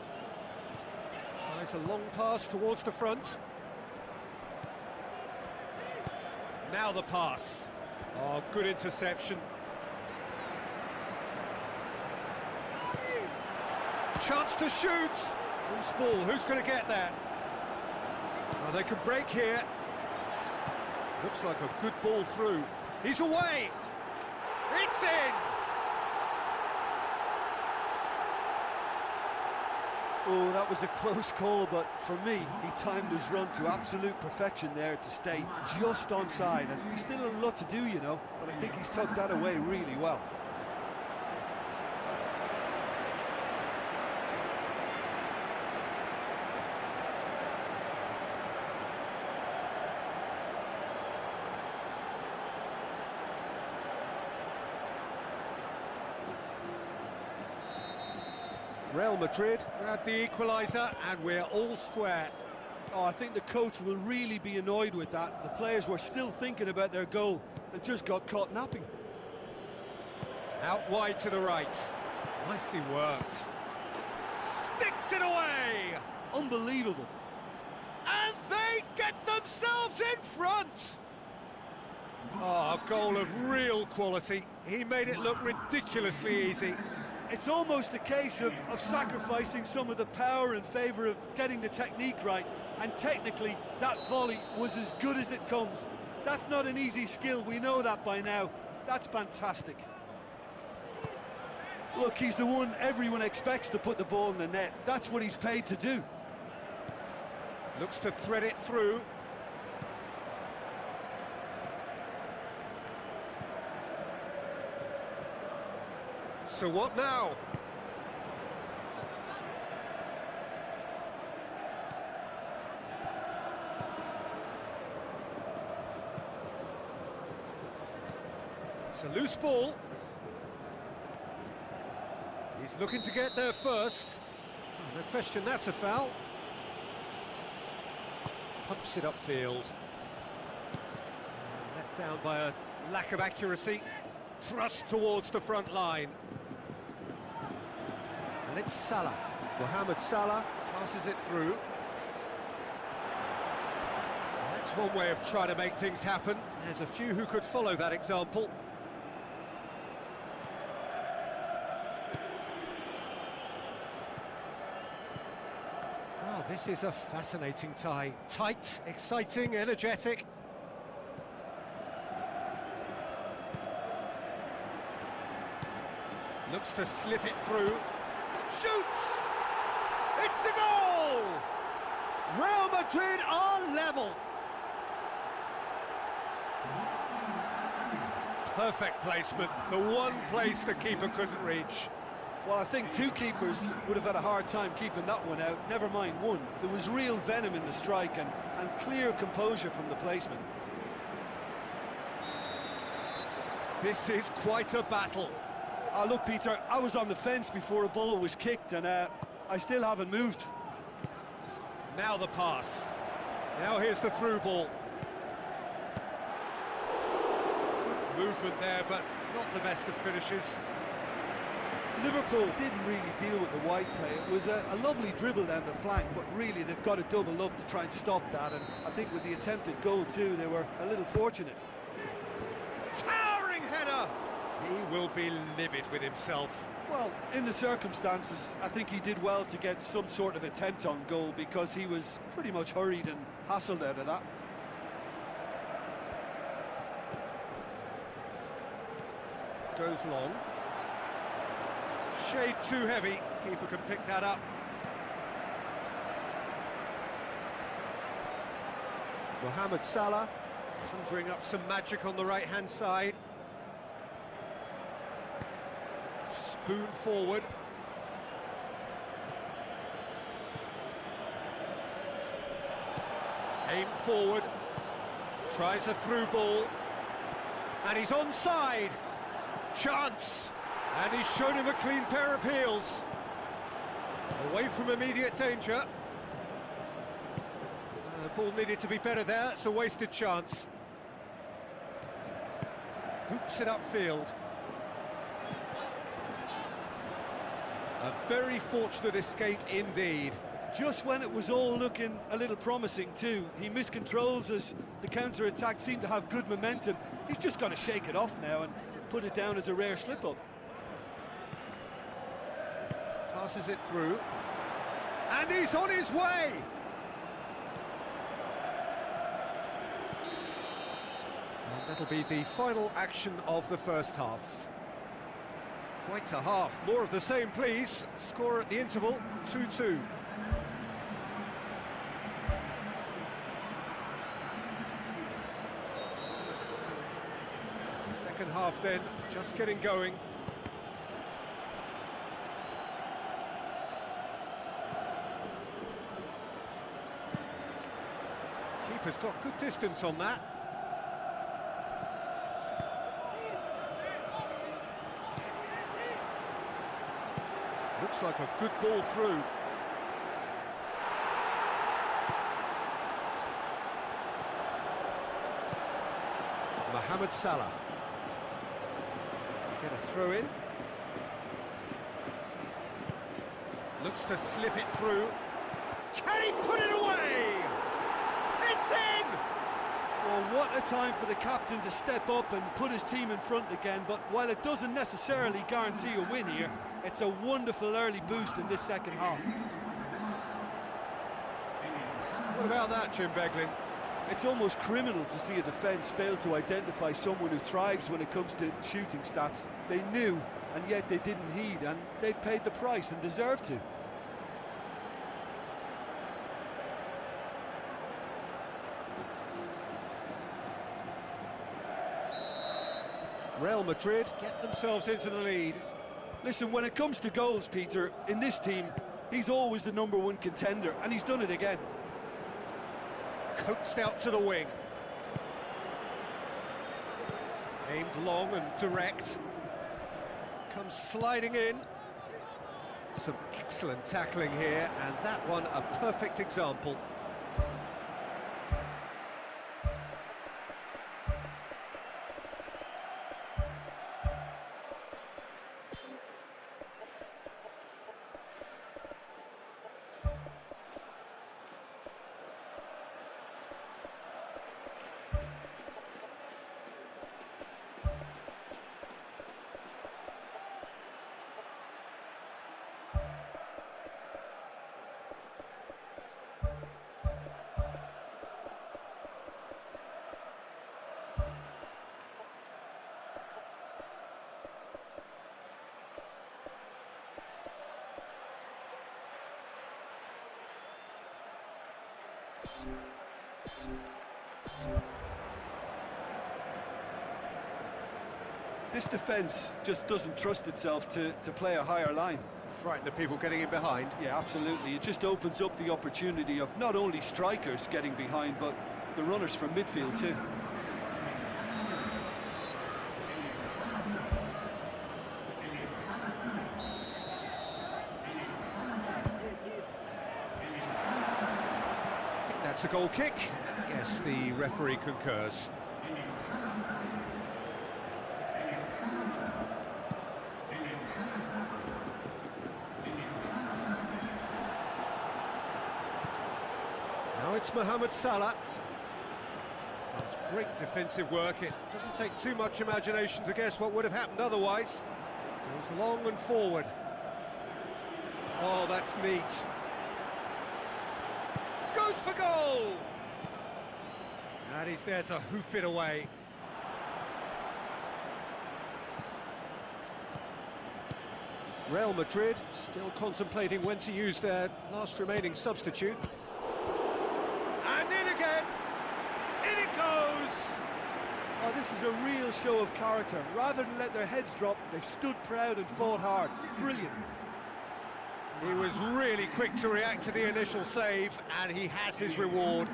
Tries a long pass towards the front. Now the pass. Oh, good interception. Chance to shoot. Loose ball, who's going to get there? Well, they could break here. Looks like a good ball through. He's away! It's in! Oh, that was a close call, but for me, he timed his run to absolute perfection there to stay just onside. And he's still a lot to do, you know, but I think he's tucked that away really well. Real Madrid grabbed the equaliser and we're all square. Oh, I think the coach will really be annoyed with that. The players were still thinking about their goal and just got caught napping. Out wide to the right. Nicely worked. Sticks it away! Unbelievable. And they get themselves in front! Oh, a goal of real quality. He made it look ridiculously easy. It's almost a case of sacrificing some of the power in favour of getting the technique right, and technically that volley was as good as it comes. That's not an easy skill, we know that by now. That's fantastic. Look, he's the one everyone expects to put the ball in the net. That's what he's paid to do. Looks to thread it through. So what now? It's a loose ball. He's looking to get there first. Oh, no question, that's a foul. Pumps it upfield. Let down by a lack of accuracy. Thrust towards the front line. And it's Salah. Mohamed Salah passes it through. That's one way of trying to make things happen. There's a few who could follow that example. Well, this is a fascinating tie. Tight, exciting, energetic. Looks to slip it through. Shoots! It's a goal! Real Madrid are level. Perfect placement, the one place the keeper couldn't reach. Well, I think two keepers would have had a hard time keeping that one out, never mind one. There was real venom in the strike and clear composure from the placement. This is quite a battle. Look, Peter, I was on the fence before a ball was kicked and I still haven't moved. Now the pass. Now here's the through ball. Movement there, but not the best of finishes. Liverpool didn't really deal with the wide play. It was a lovely dribble down the flank, but really they've got to double up to try and stop that, and I think with the attempted goal too, they were a little fortunate. Towering header! He will be livid with himself. Well, in the circumstances, I think he did well to get some sort of attempt on goal because he was pretty much hurried and hassled out of that. Goes long. Shade too heavy. Keeper can pick that up. Mohamed Salah conjuring up some magic on the right-hand side. Spoon forward. Aim forward. Tries a through ball. And he's onside. Chance. And he's shown him a clean pair of heels. Away from immediate danger. The ball needed to be better there. It's a wasted chance. Boots it upfield. A very fortunate escape indeed. Just when it was all looking a little promising too, he miscontrols as the counter-attack seemed to have good momentum. He's just got to shake it off now and put it down as a rare slip-up. Passes it through. And he's on his way! And that'll be the final action of the first half. Quite a half. More of the same, please. Score at the interval, 2-2. Second half then, just getting going. Keeper's got good distance on that. Looks like a good ball through. Mohamed Salah. Get a throw in. Looks to slip it through. Can he put it away? It's in! Well, what a time for the captain to step up and put his team in front again, but while it doesn't necessarily guarantee a win here, it's a wonderful early boost in this second half. What about that, Jim Beglin? It's almost criminal to see a defence fail to identify someone who thrives when it comes to shooting stats. They knew, and yet they didn't heed, and they've paid the price and deserve to. Real Madrid get themselves into the lead. Listen, when it comes to goals, Peter, in this team, he's always the #1 contender, and he's done it again. Coaxed out to the wing. Aimed long and direct. Comes sliding in. Some excellent tackling here, and that one a perfect example. This defence just doesn't trust itself to play a higher line. Frighten the people getting in behind. Yeah, absolutely. It just opens up the opportunity of not only strikers getting behind, but the runners from midfield too. I think that's a goal kick. Yes, the referee concurs. Now it's Mohamed Salah. That's great defensive work. It doesn't take too much imagination to guess what would have happened otherwise. Goes long and forward. Oh, that's neat. Goes for goal! And he's there to hoof it away. Real Madrid still contemplating when to use their last remaining substitute. And in again! In it goes! Oh, this is a real show of character. Rather than let their heads drop, they've stood proud and fought hard. Brilliant. He was really quick to react to the initial save, and he has his reward.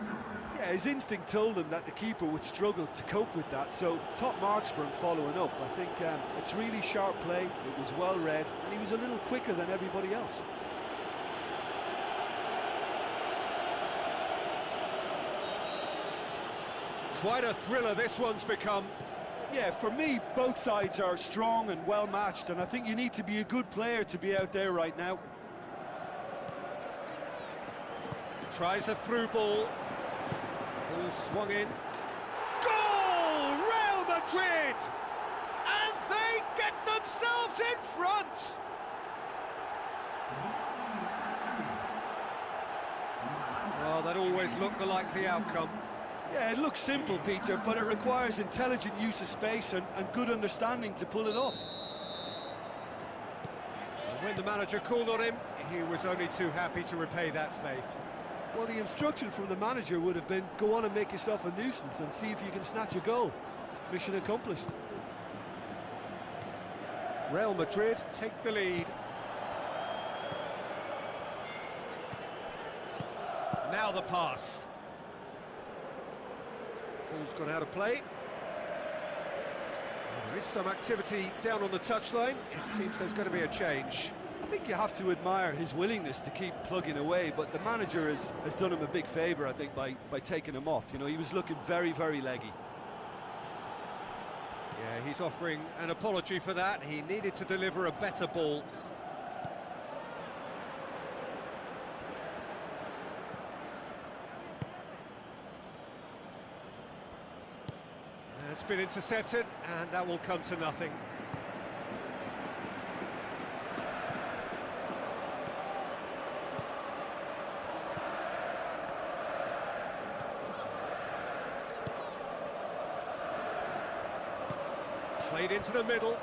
Yeah, his instinct told him that the keeper would struggle to cope with that, so top marks for him following up. I think it's really sharp play, it was well read, and he was a little quicker than everybody else. Quite a thriller this one's become. Yeah, for me, both sides are strong and well matched, and I think you need to be a good player to be out there right now. Tries a through ball. Ball swung in. Goal! Real Madrid! And they get themselves in front! Well, that always looked the likely outcome. Yeah, it looks simple, Peter, but it requires intelligent use of space and good understanding to pull it off. And when the manager called on him, he was only too happy to repay that faith. Well, the instruction from the manager would have been, go on and make yourself a nuisance and see if you can snatch a goal. Mission accomplished. Real Madrid take the lead. Now the pass. Ball's gone out of play. There is some activity down on the touchline. It seems there's going to be a change. I think you have to admire his willingness to keep plugging away, but the manager has done him a big favour, I think, by taking him off. You know, he was looking very, very leggy. Yeah, he's offering an apology for that. He needed to deliver a better ball. It's been intercepted, and that will come to nothing. Played into the middle.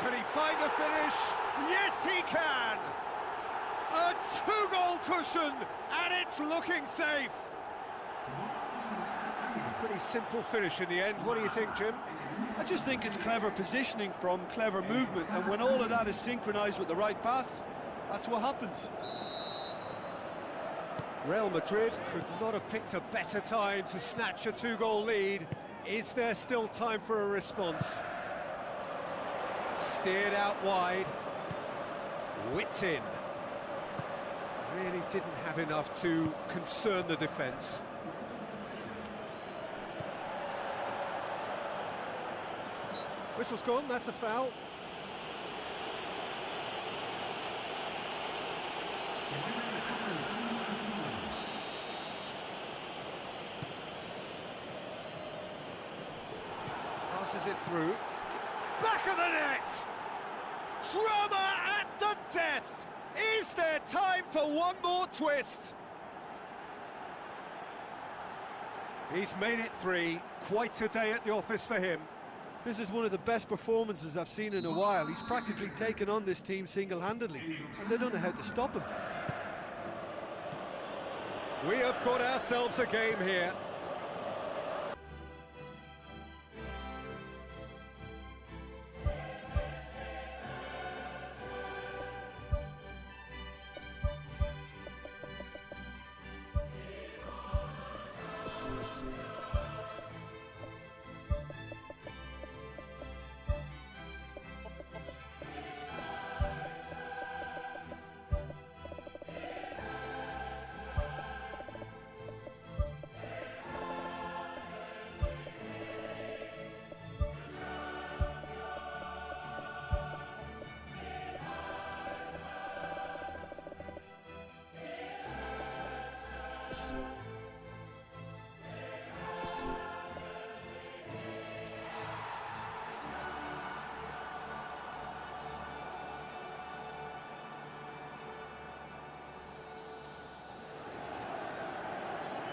Can he find a finish? Yes, he can! A two-goal cushion, and it's looking safe. A pretty simple finish in the end. What do you think, Jim? I just think it's clever positioning from clever movement, and when all of that is synchronised with the right pass, that's what happens. Real Madrid could not have picked a better time to snatch a two-goal lead. Is there still time for a response? Steered out wide. Whipped in. Really didn't have enough to concern the defence. Whistle's gone, that's a foul. Passes it through. Back of the net! Drama at the death! Is there time for one more twist? He's made it 3. Quite a day at the office for him. This is one of the best performances I've seen in a while. He's practically taken on this team single-handedly, and they don't know how to stop him. We have got ourselves a game here.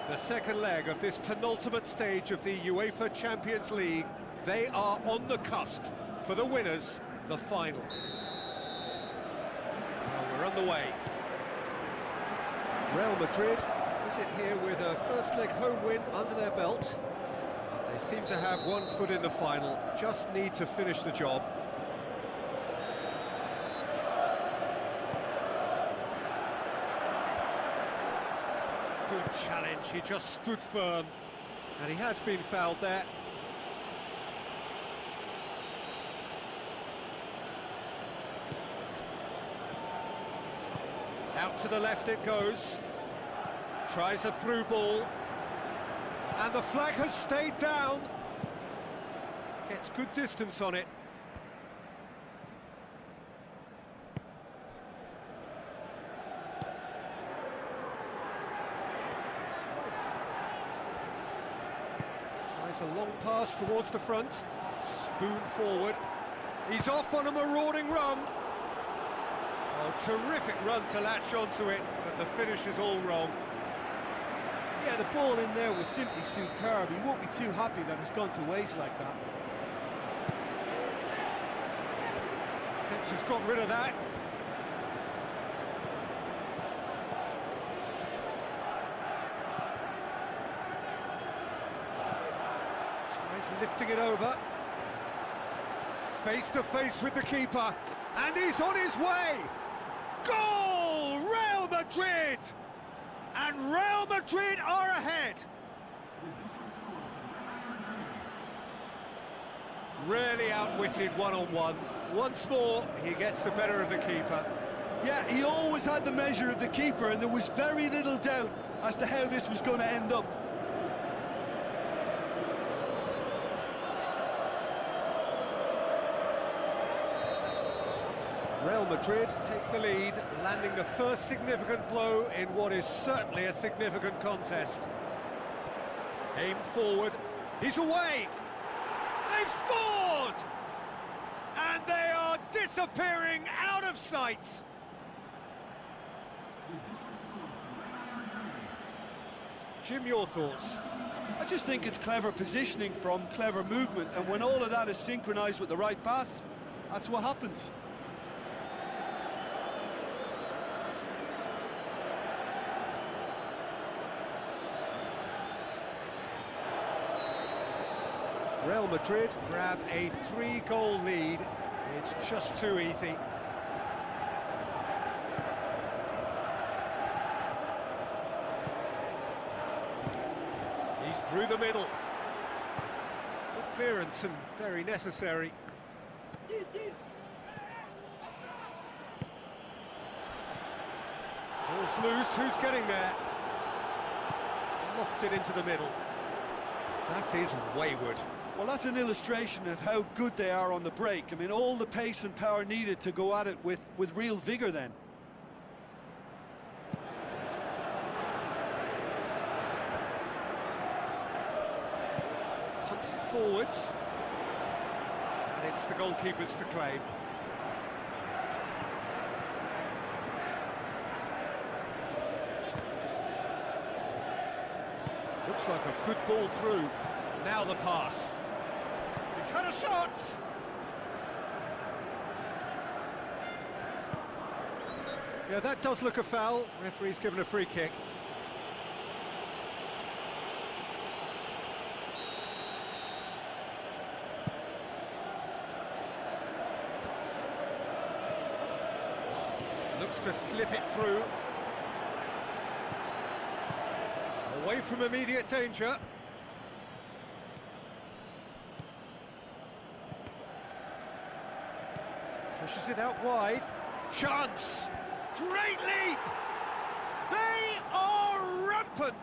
The second leg of this penultimate stage of the UEFA Champions League. They are on the cusp for the winners, the final. Well, we're on the way. Real Madrid visit here with a first-leg home win under their belt. They seem to have one foot in the final, just need to finish the job. Good challenge, he just stood firm, and he has been fouled there. Out to the left it goes, tries a through ball, and the flag has stayed down. Gets good distance on it. A long pass towards the front, spoon forward, he's off on a marauding run. Oh, terrific run to latch onto it, but the finish is all wrong. Yeah, the ball in there was simply superb. He won't be too happy that it's gone to waste like that. Fence has got rid of that. Lifting it over, face to face with the keeper, and he's on his way. Goal! Real Madrid! And Real Madrid are ahead. Really outwitted one-on-one. Once more, he gets the better of the keeper. Yeah, he always had the measure of the keeper, and there was very little doubt as to how this was going to end up. Real Madrid take the lead, landing the first significant blow in what is certainly a significant contest. Aim forward, he's away! They've scored! And they are disappearing out of sight! Jim, your thoughts? I just think it's clever positioning from clever movement, and when all of that is synchronised with the right pass, That's what happens. Real Madrid grab a 3-goal lead. It's just too easy. He's through the middle. Good clearance and very necessary. Ball's loose, who's getting there? Lofted into the middle. That is wayward. Well, that's an illustration of how good they are on the break. I mean, all the pace and power needed to go at it with real vigour then. Pumps it forwards. And it's the goalkeeper's to claim. Looks like a good ball through. Now the pass. He's had a shot! Yeah, that does look a foul. Referee's given a free kick. Looks to slip it through. Away from immediate danger. Pushes it out wide. Chance! Great leap! They are rampant!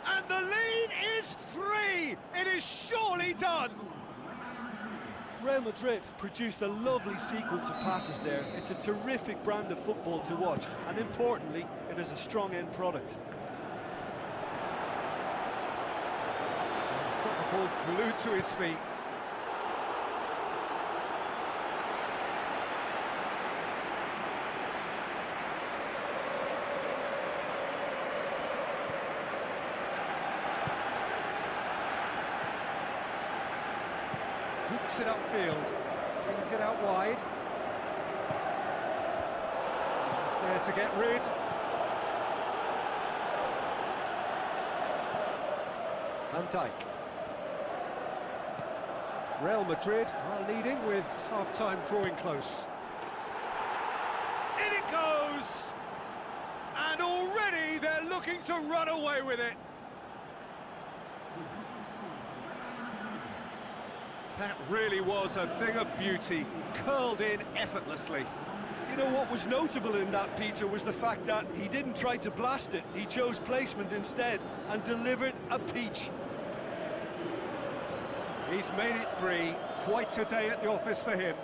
And the lead is 3! It is surely done! Real Madrid produced a lovely sequence of passes there. It's a terrific brand of football to watch, and importantly, it is a strong end product. He's got the ball glued to his feet. Hooks it upfield, brings it out wide. He's there to get rid. Van Dijk. Real Madrid are leading with half-time drawing close. In it goes! And already they're looking to run away with it. That really was a thing of beauty, curled in effortlessly. You know what was notable in that, Peter, was the fact that he didn't try to blast it. He chose placement instead and delivered a peach. He's made it 3. Quite a day at the office for him.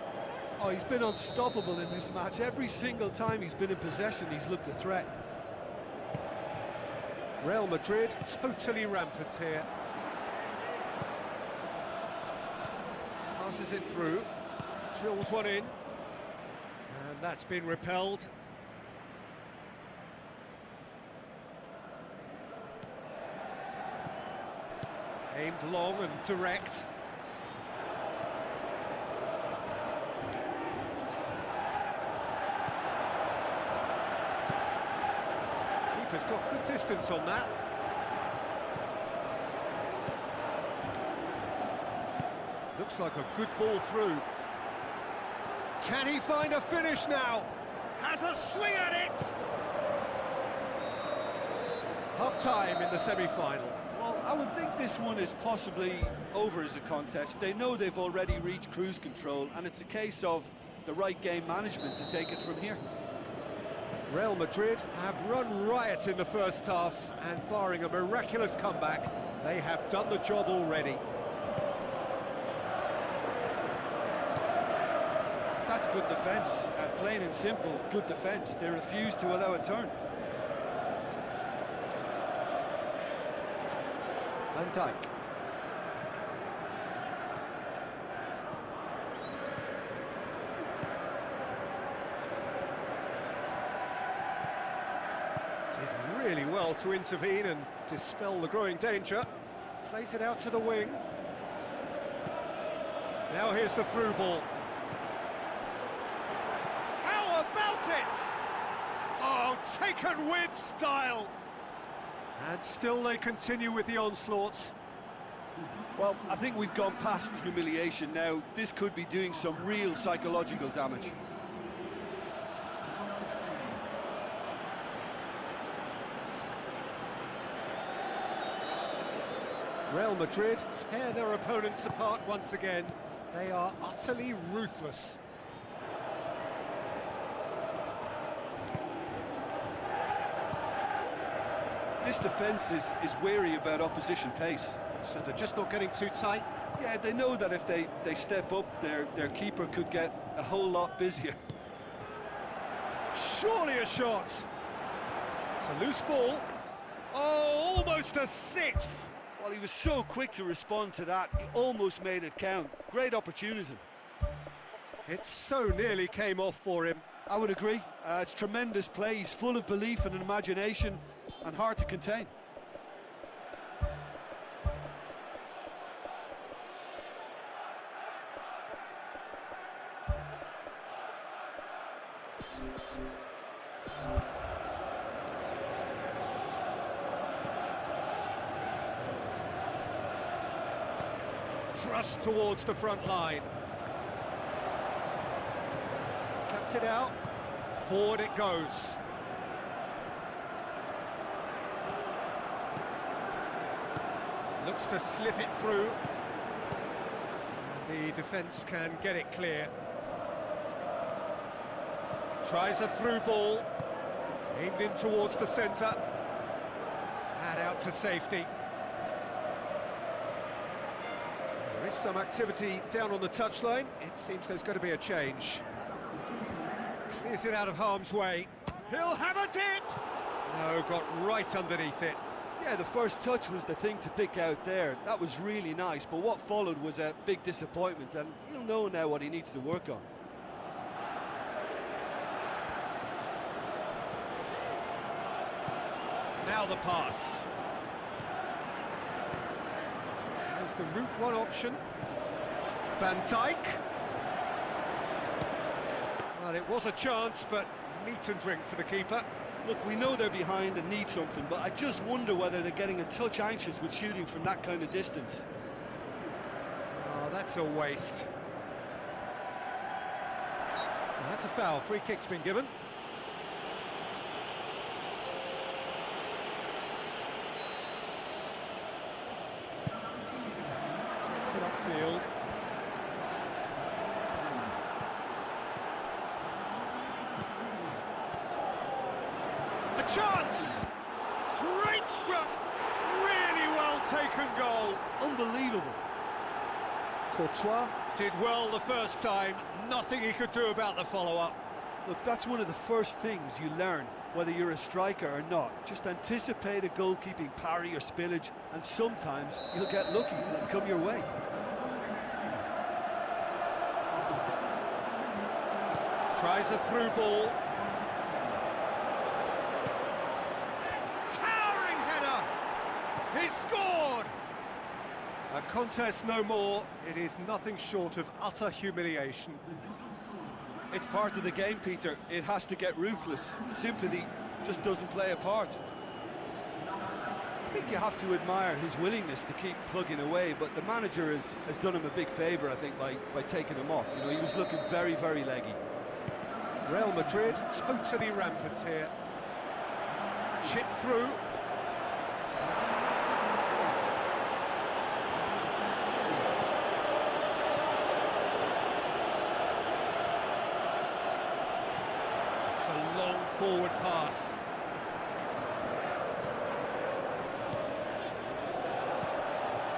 Oh, he's been unstoppable in this match. Every single time he's been in possession, he's looked a threat. Real Madrid totally rampant here. Passes it through, drills one in, and that's been repelled. Aimed long and direct. Keeper's got good distance on that. Looks like a good ball through. Can he find a finish now? Has a swing at it! Half-time in the semi-final. Well, I would think this one is possibly over as a contest. They know they've already reached cruise control, and it's a case of the right game management to take it from here. Real Madrid have run riot in the first half, and barring a miraculous comeback, they have done the job already. That's good defence, plain and simple, good defence. They refuse to allow a turn. Van Dijk. Did really well to intervene and dispel the growing danger. Plays it out to the wing. Now here's the through ball. got it! Oh, taken with style! And still they continue with the onslaught. Well, I think we've gone past humiliation now. This could be doing some real psychological damage. Real Madrid tear their opponents apart once again. They are utterly ruthless. This defence is wary about opposition pace. So they're just not getting too tight. Yeah, they know that if they step up, their keeper could get a whole lot busier. Surely a shot. It's a loose ball. Oh, almost a sixth. Well, he was so quick to respond to that, he almost made it count. Great opportunism. It so nearly came off for him. I would agree. It's tremendous play. He's full of belief and imagination and hard to contain. Thrust towards the front line. Cuts it out. Forward it goes. Looks to slip it through. And the defence can get it clear. Tries a through ball. Aimed in towards the centre. And out to safety. There is some activity down on the touchline. It seems there's going to be a change. Clears it out of harm's way. He'll have a dip! No, got right underneath it. Yeah, the first touch was the thing to pick out there. That was really nice, but what followed was a big disappointment, and he'll know now what he needs to work on. Now the pass. There's the route one option. Van Dijk. Well, it was a chance, but meat and drink for the keeper. Look, we know they're behind and need something, but I just wonder whether they're getting a touch anxious with shooting from that kind of distance. Oh, that's a waste. Well, that's a foul. Free kick's been given. Gets it upfield. A chance! Great shot! Really well taken goal. Unbelievable. Courtois did well the first time. Nothing he could do about the follow-up. Look, that's one of the first things you learn, whether you're a striker or not. Just anticipate a goalkeeping parry or spillage, and sometimes you'll get lucky, it'll come your way. Tries a through ball. He scored! A contest no more. It is nothing short of utter humiliation. It's part of the game, Peter. It has to get ruthless. Sympathy just doesn't play a part. I think you have to admire his willingness to keep plugging away, but the manager has done him a big favour, I think, by taking him off. You know, he was looking very, very leggy. Real Madrid totally rampant here. Chip through. It's a long forward pass.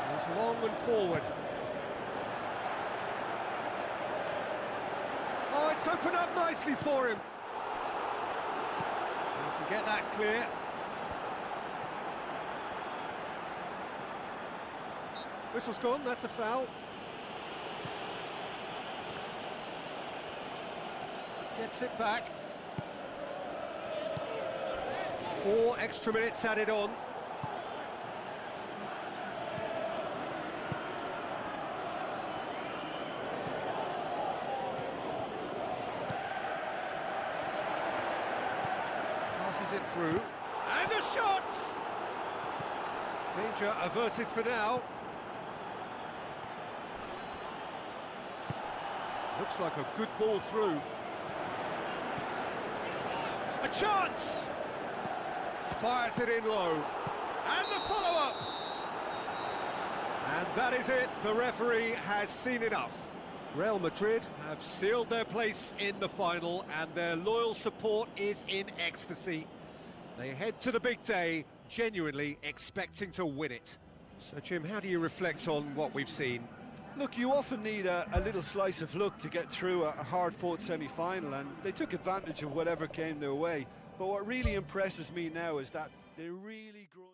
Goes long and forward. Oh, it's opened up nicely for him. He can get that clear. Whistle's gone, that's a foul. Gets it back. 4 extra minutes added on. passes it through. And a shot! Danger averted for now. Looks like a good ball through. A chance! Fires it in low. And the follow-up! And that is it. The referee has seen enough. Real Madrid have sealed their place in the final, and their loyal support is in ecstasy. They head to the big day, genuinely expecting to win it. So, Jim, how do you reflect on what we've seen? Look, you often need a little slice of luck to get through a hard-fought semi-final, and they took advantage of whatever came their way. But what really impresses me now is that they're really growing.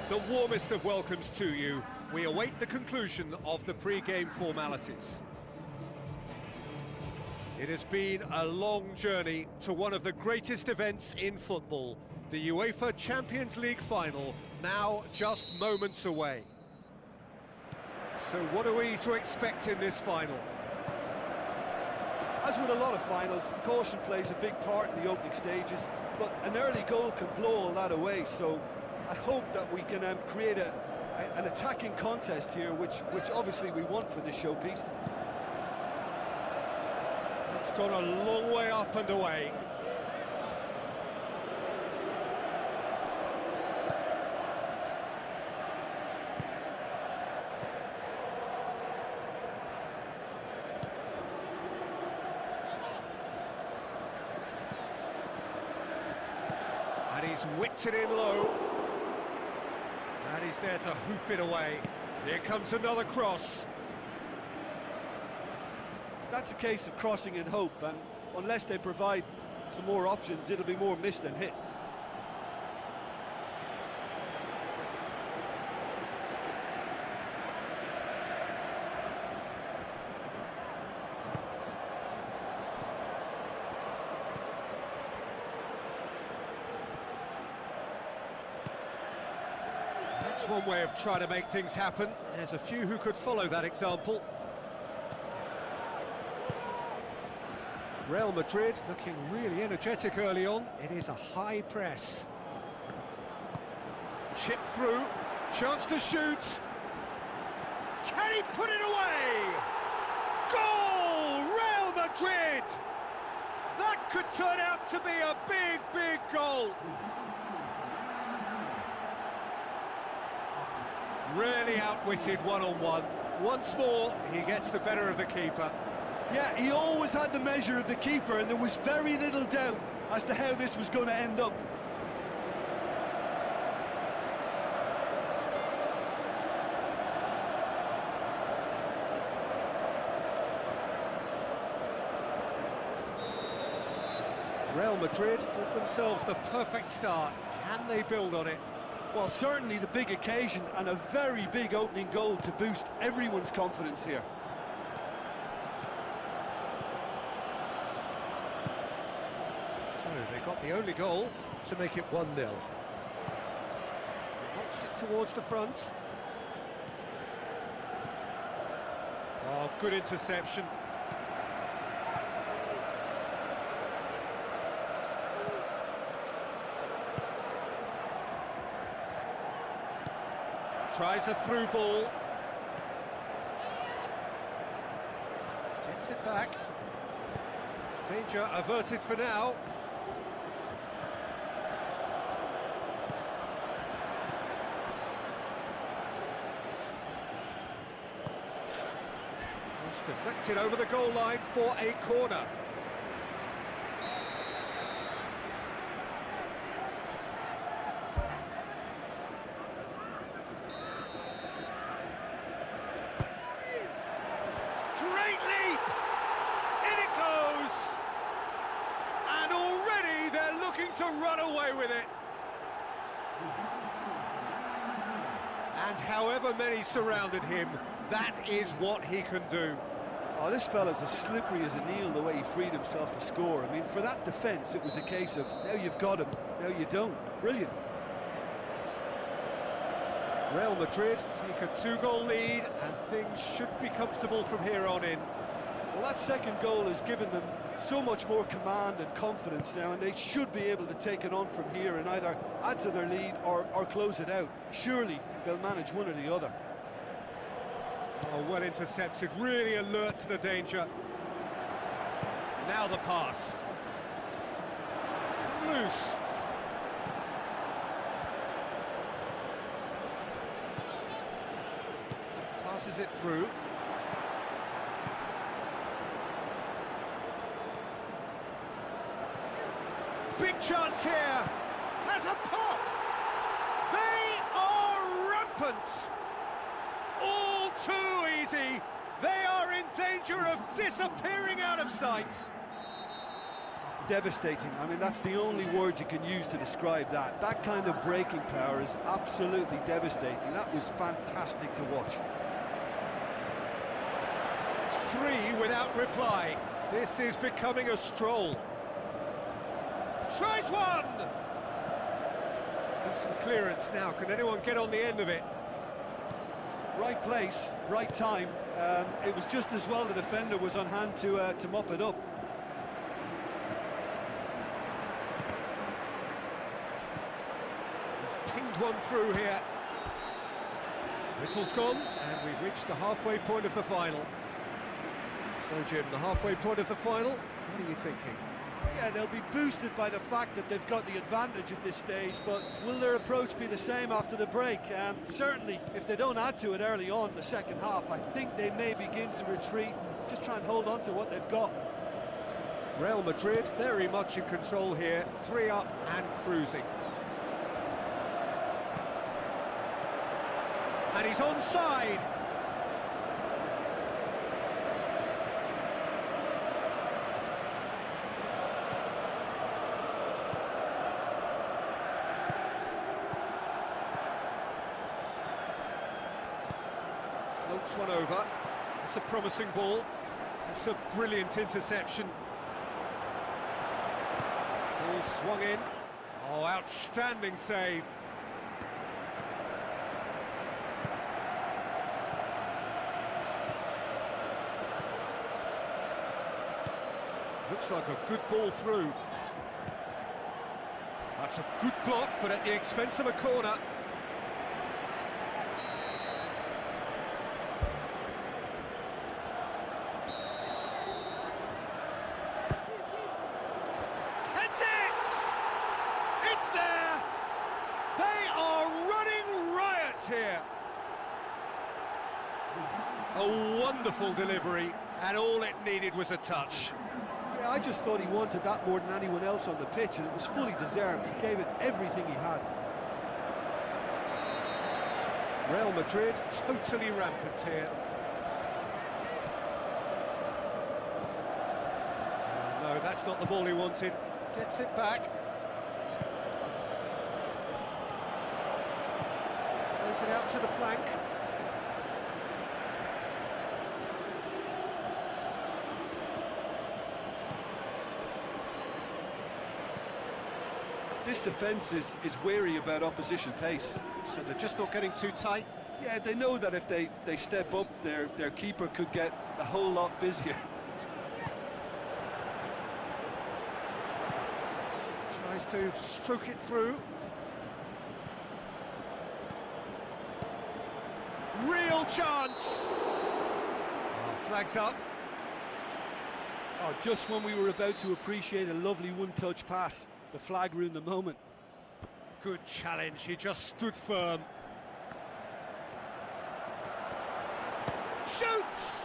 The warmest of welcomes to you. We await the conclusion of the pre-game formalities. It has been a long journey to one of the greatest events in football, the UEFA Champions League final, now just moments away. So what are we to expect in this final? As with a lot of finals, caution plays a big part in the opening stages, but an early goal can blow all that away, so I hope that we can create an attacking contest here, which obviously we want for this showpiece. It's gone a long way up and away. And he's whipped it in low. And he's there to hoof it away. Here comes another cross. That's a case of crossing in hope, and unless they provide some more options, it'll be more miss than hit. That's one way of trying to make things happen. There's a few who could follow that example. Real Madrid looking really energetic early on. It is a high press. Chip through, chance to shoot. Can he put it away? Goal! Real Madrid! That could turn out to be a big, big goal. Really outwitted one-on-one. Once more, he gets the better of the keeper. Yeah, he always had the measure of the keeper, and there was very little doubt as to how this was going to end up. Real Madrid give themselves the perfect start. Can they build on it? Well, certainly the big occasion and a very big opening goal to boost everyone's confidence here. So they got the only goal to make it 1-0. Knocks it towards the front. Oh, good interception. Tries a through ball. Gets it back. Danger averted for now. Cross deflected over the goal line for a corner. Great leap! In it goes! And already they're looking to run away with it. And however many surrounded him, that is what he can do. Oh, this fella's as slippery as a needle the way he freed himself to score. I mean, for that defence, it was a case of, now you've got him, now you don't. Brilliant. Real Madrid take a 2-goal lead and things should be comfortable from here on in. Well, that second goal has given them so much more command and confidence now, and they should be able to take it on from here and either add to their lead or close it out. Surely they'll manage one or the other. Oh, well intercepted, really alert to the danger. Now the pass. It's come loose. Passes it through. Big chance here. Has a pop. They are rampant. All too easy. They are in danger of disappearing out of sight. Devastating. I mean, that's the only word you can use to describe that. That kind of breaking power is absolutely devastating. That was fantastic to watch. 3 without reply. This is becoming a stroll. Tries one! Decent clearance now. Can anyone get on the end of it? Right place, right time. It was just as well the defender was on hand to mop it up. He's pinged one through here. Whistle's gone, and we've reached the halfway point of the final. So, Jim, the halfway point of the final, what are you thinking? Yeah, they'll be boosted by the fact that they've got the advantage at this stage, but will their approach be the same after the break? Certainly, if they don't add to it early on in the second half, I think they may begin to retreat and just try and hold on to what they've got. Real Madrid very much in control here, 3 up and cruising. And he's onside. Floats one over. It's a promising ball. It's a brilliant interception. Ball swung in. Oh, outstanding save. Looks like a good ball through. That's a good block, but at the expense of a corner. Heads it! It's there! They are running riot here. A wonderful delivery, and all it needed was a touch. Yeah, I just thought he wanted that more than anyone else on the pitch, and it was fully deserved. He gave it everything he had. Real Madrid totally rampant here. No, that's not the ball he wanted. Gets it back. Plays it out to the flank. This defence is wary about opposition pace. So they're just not getting too tight. Yeah, they know that if they step up, their keeper could get a whole lot busier. Tries to stroke it through. Real chance! Oh, flags up. Oh, just when we were about to appreciate a lovely one-touch pass, the flag ruined the moment. Good challenge, he just stood firm. Shoots!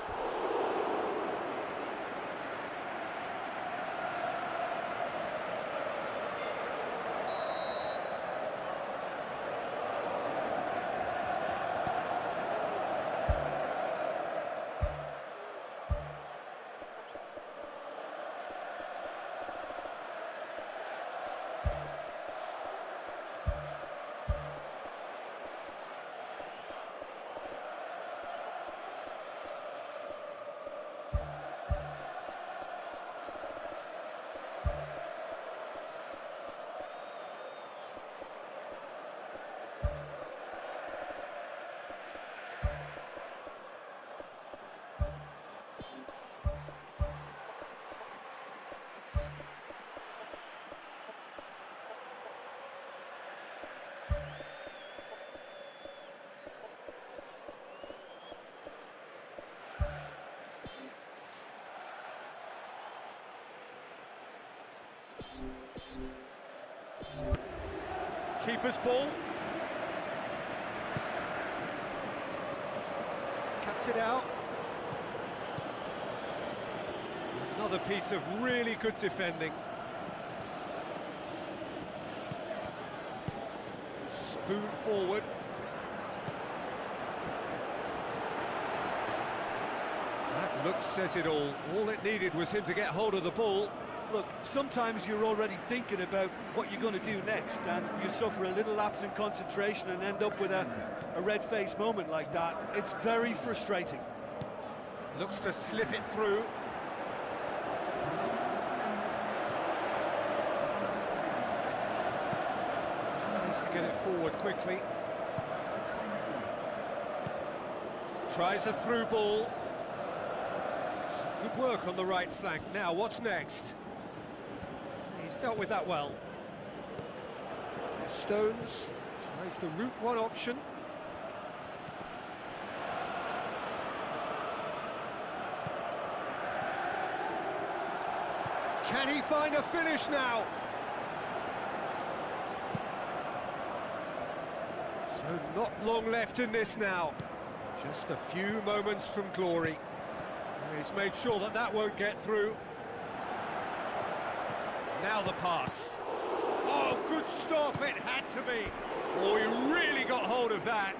Keeper's ball. Cuts it out. Another piece of really good defending. Spoon forward. That look says it all. All it needed was him to get hold of the ball. Look, sometimes you're already thinking about what you're going to do next, and you suffer a little lapse in concentration and end up with a red-faced moment like that. It's very frustrating. Looks to slip it through. Tries to get it forward quickly. Tries a through ball. Some good work on the right flank. Now, what's next? He's dealt with that well. Stones tries the route one option. Can he find a finish now? So not long left in this now. Just a few moments from glory. He's made sure that that won't get through. Now the pass. Oh, good stop, it had to be. Oh, he really got hold of that.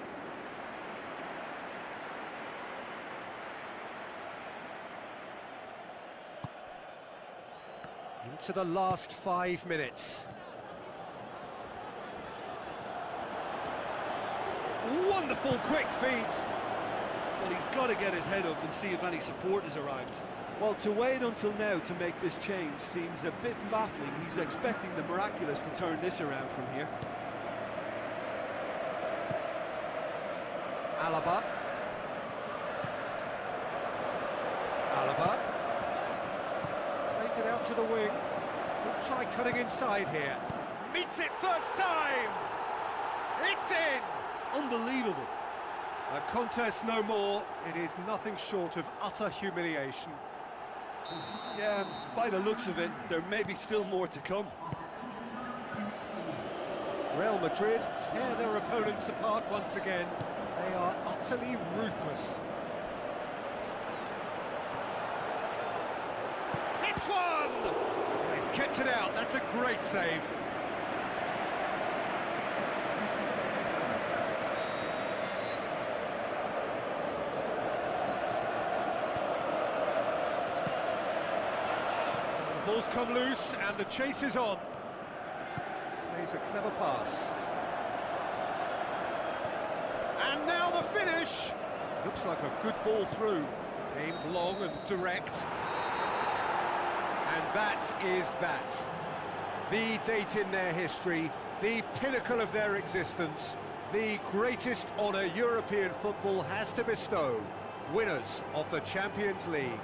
Into the last 5 minutes. Wonderful quick feet. Well, he's got to get his head up and see if any support has arrived. Well, to wait until now to make this change seems a bit baffling. He's expecting the miraculous to turn this around from here. Alaba. Plays it out to the wing. Could try cutting inside here. Meets it first time! It's in! Unbelievable. A contest no more. It is nothing short of utter humiliation. Yeah, by the looks of it, there may be still more to come. Real Madrid tear their opponents apart once again. They are utterly ruthless. Hits one! He's kept it out. That's a great save. The ball's come loose and the chase is on. Plays a clever pass. And now the finish! Looks like a good ball through. Aimed long and direct. And that is that. The date in their history, the pinnacle of their existence, the greatest honour European football has to bestow, winners of the Champions League.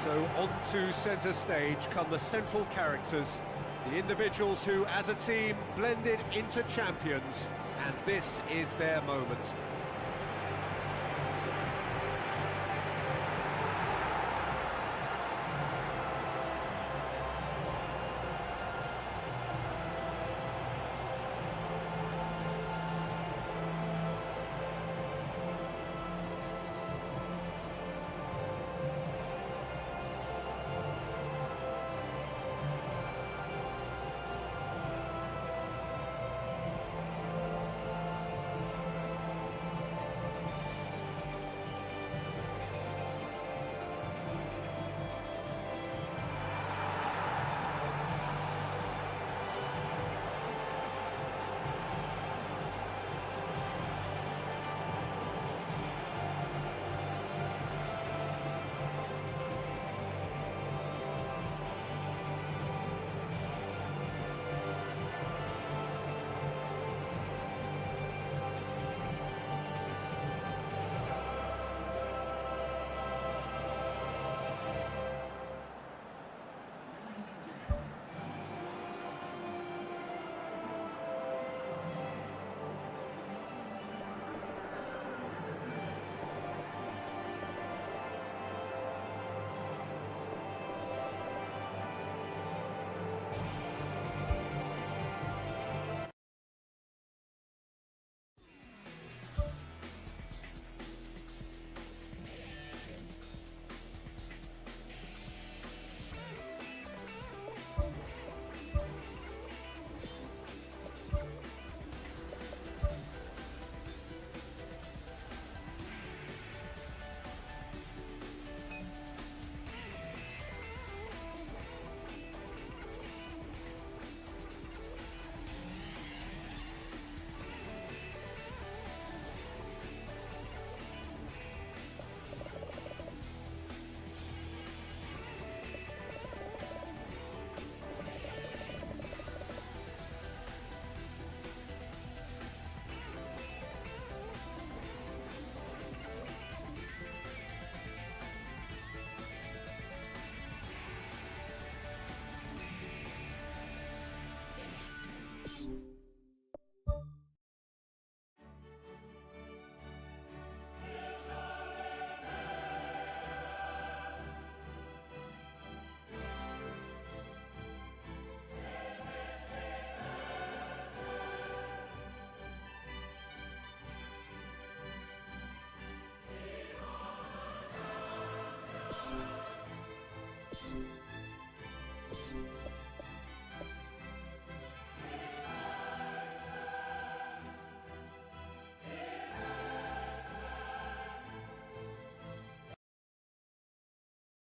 So onto centre stage come the central characters, the individuals who, as a team, blended into champions, and this is their moment.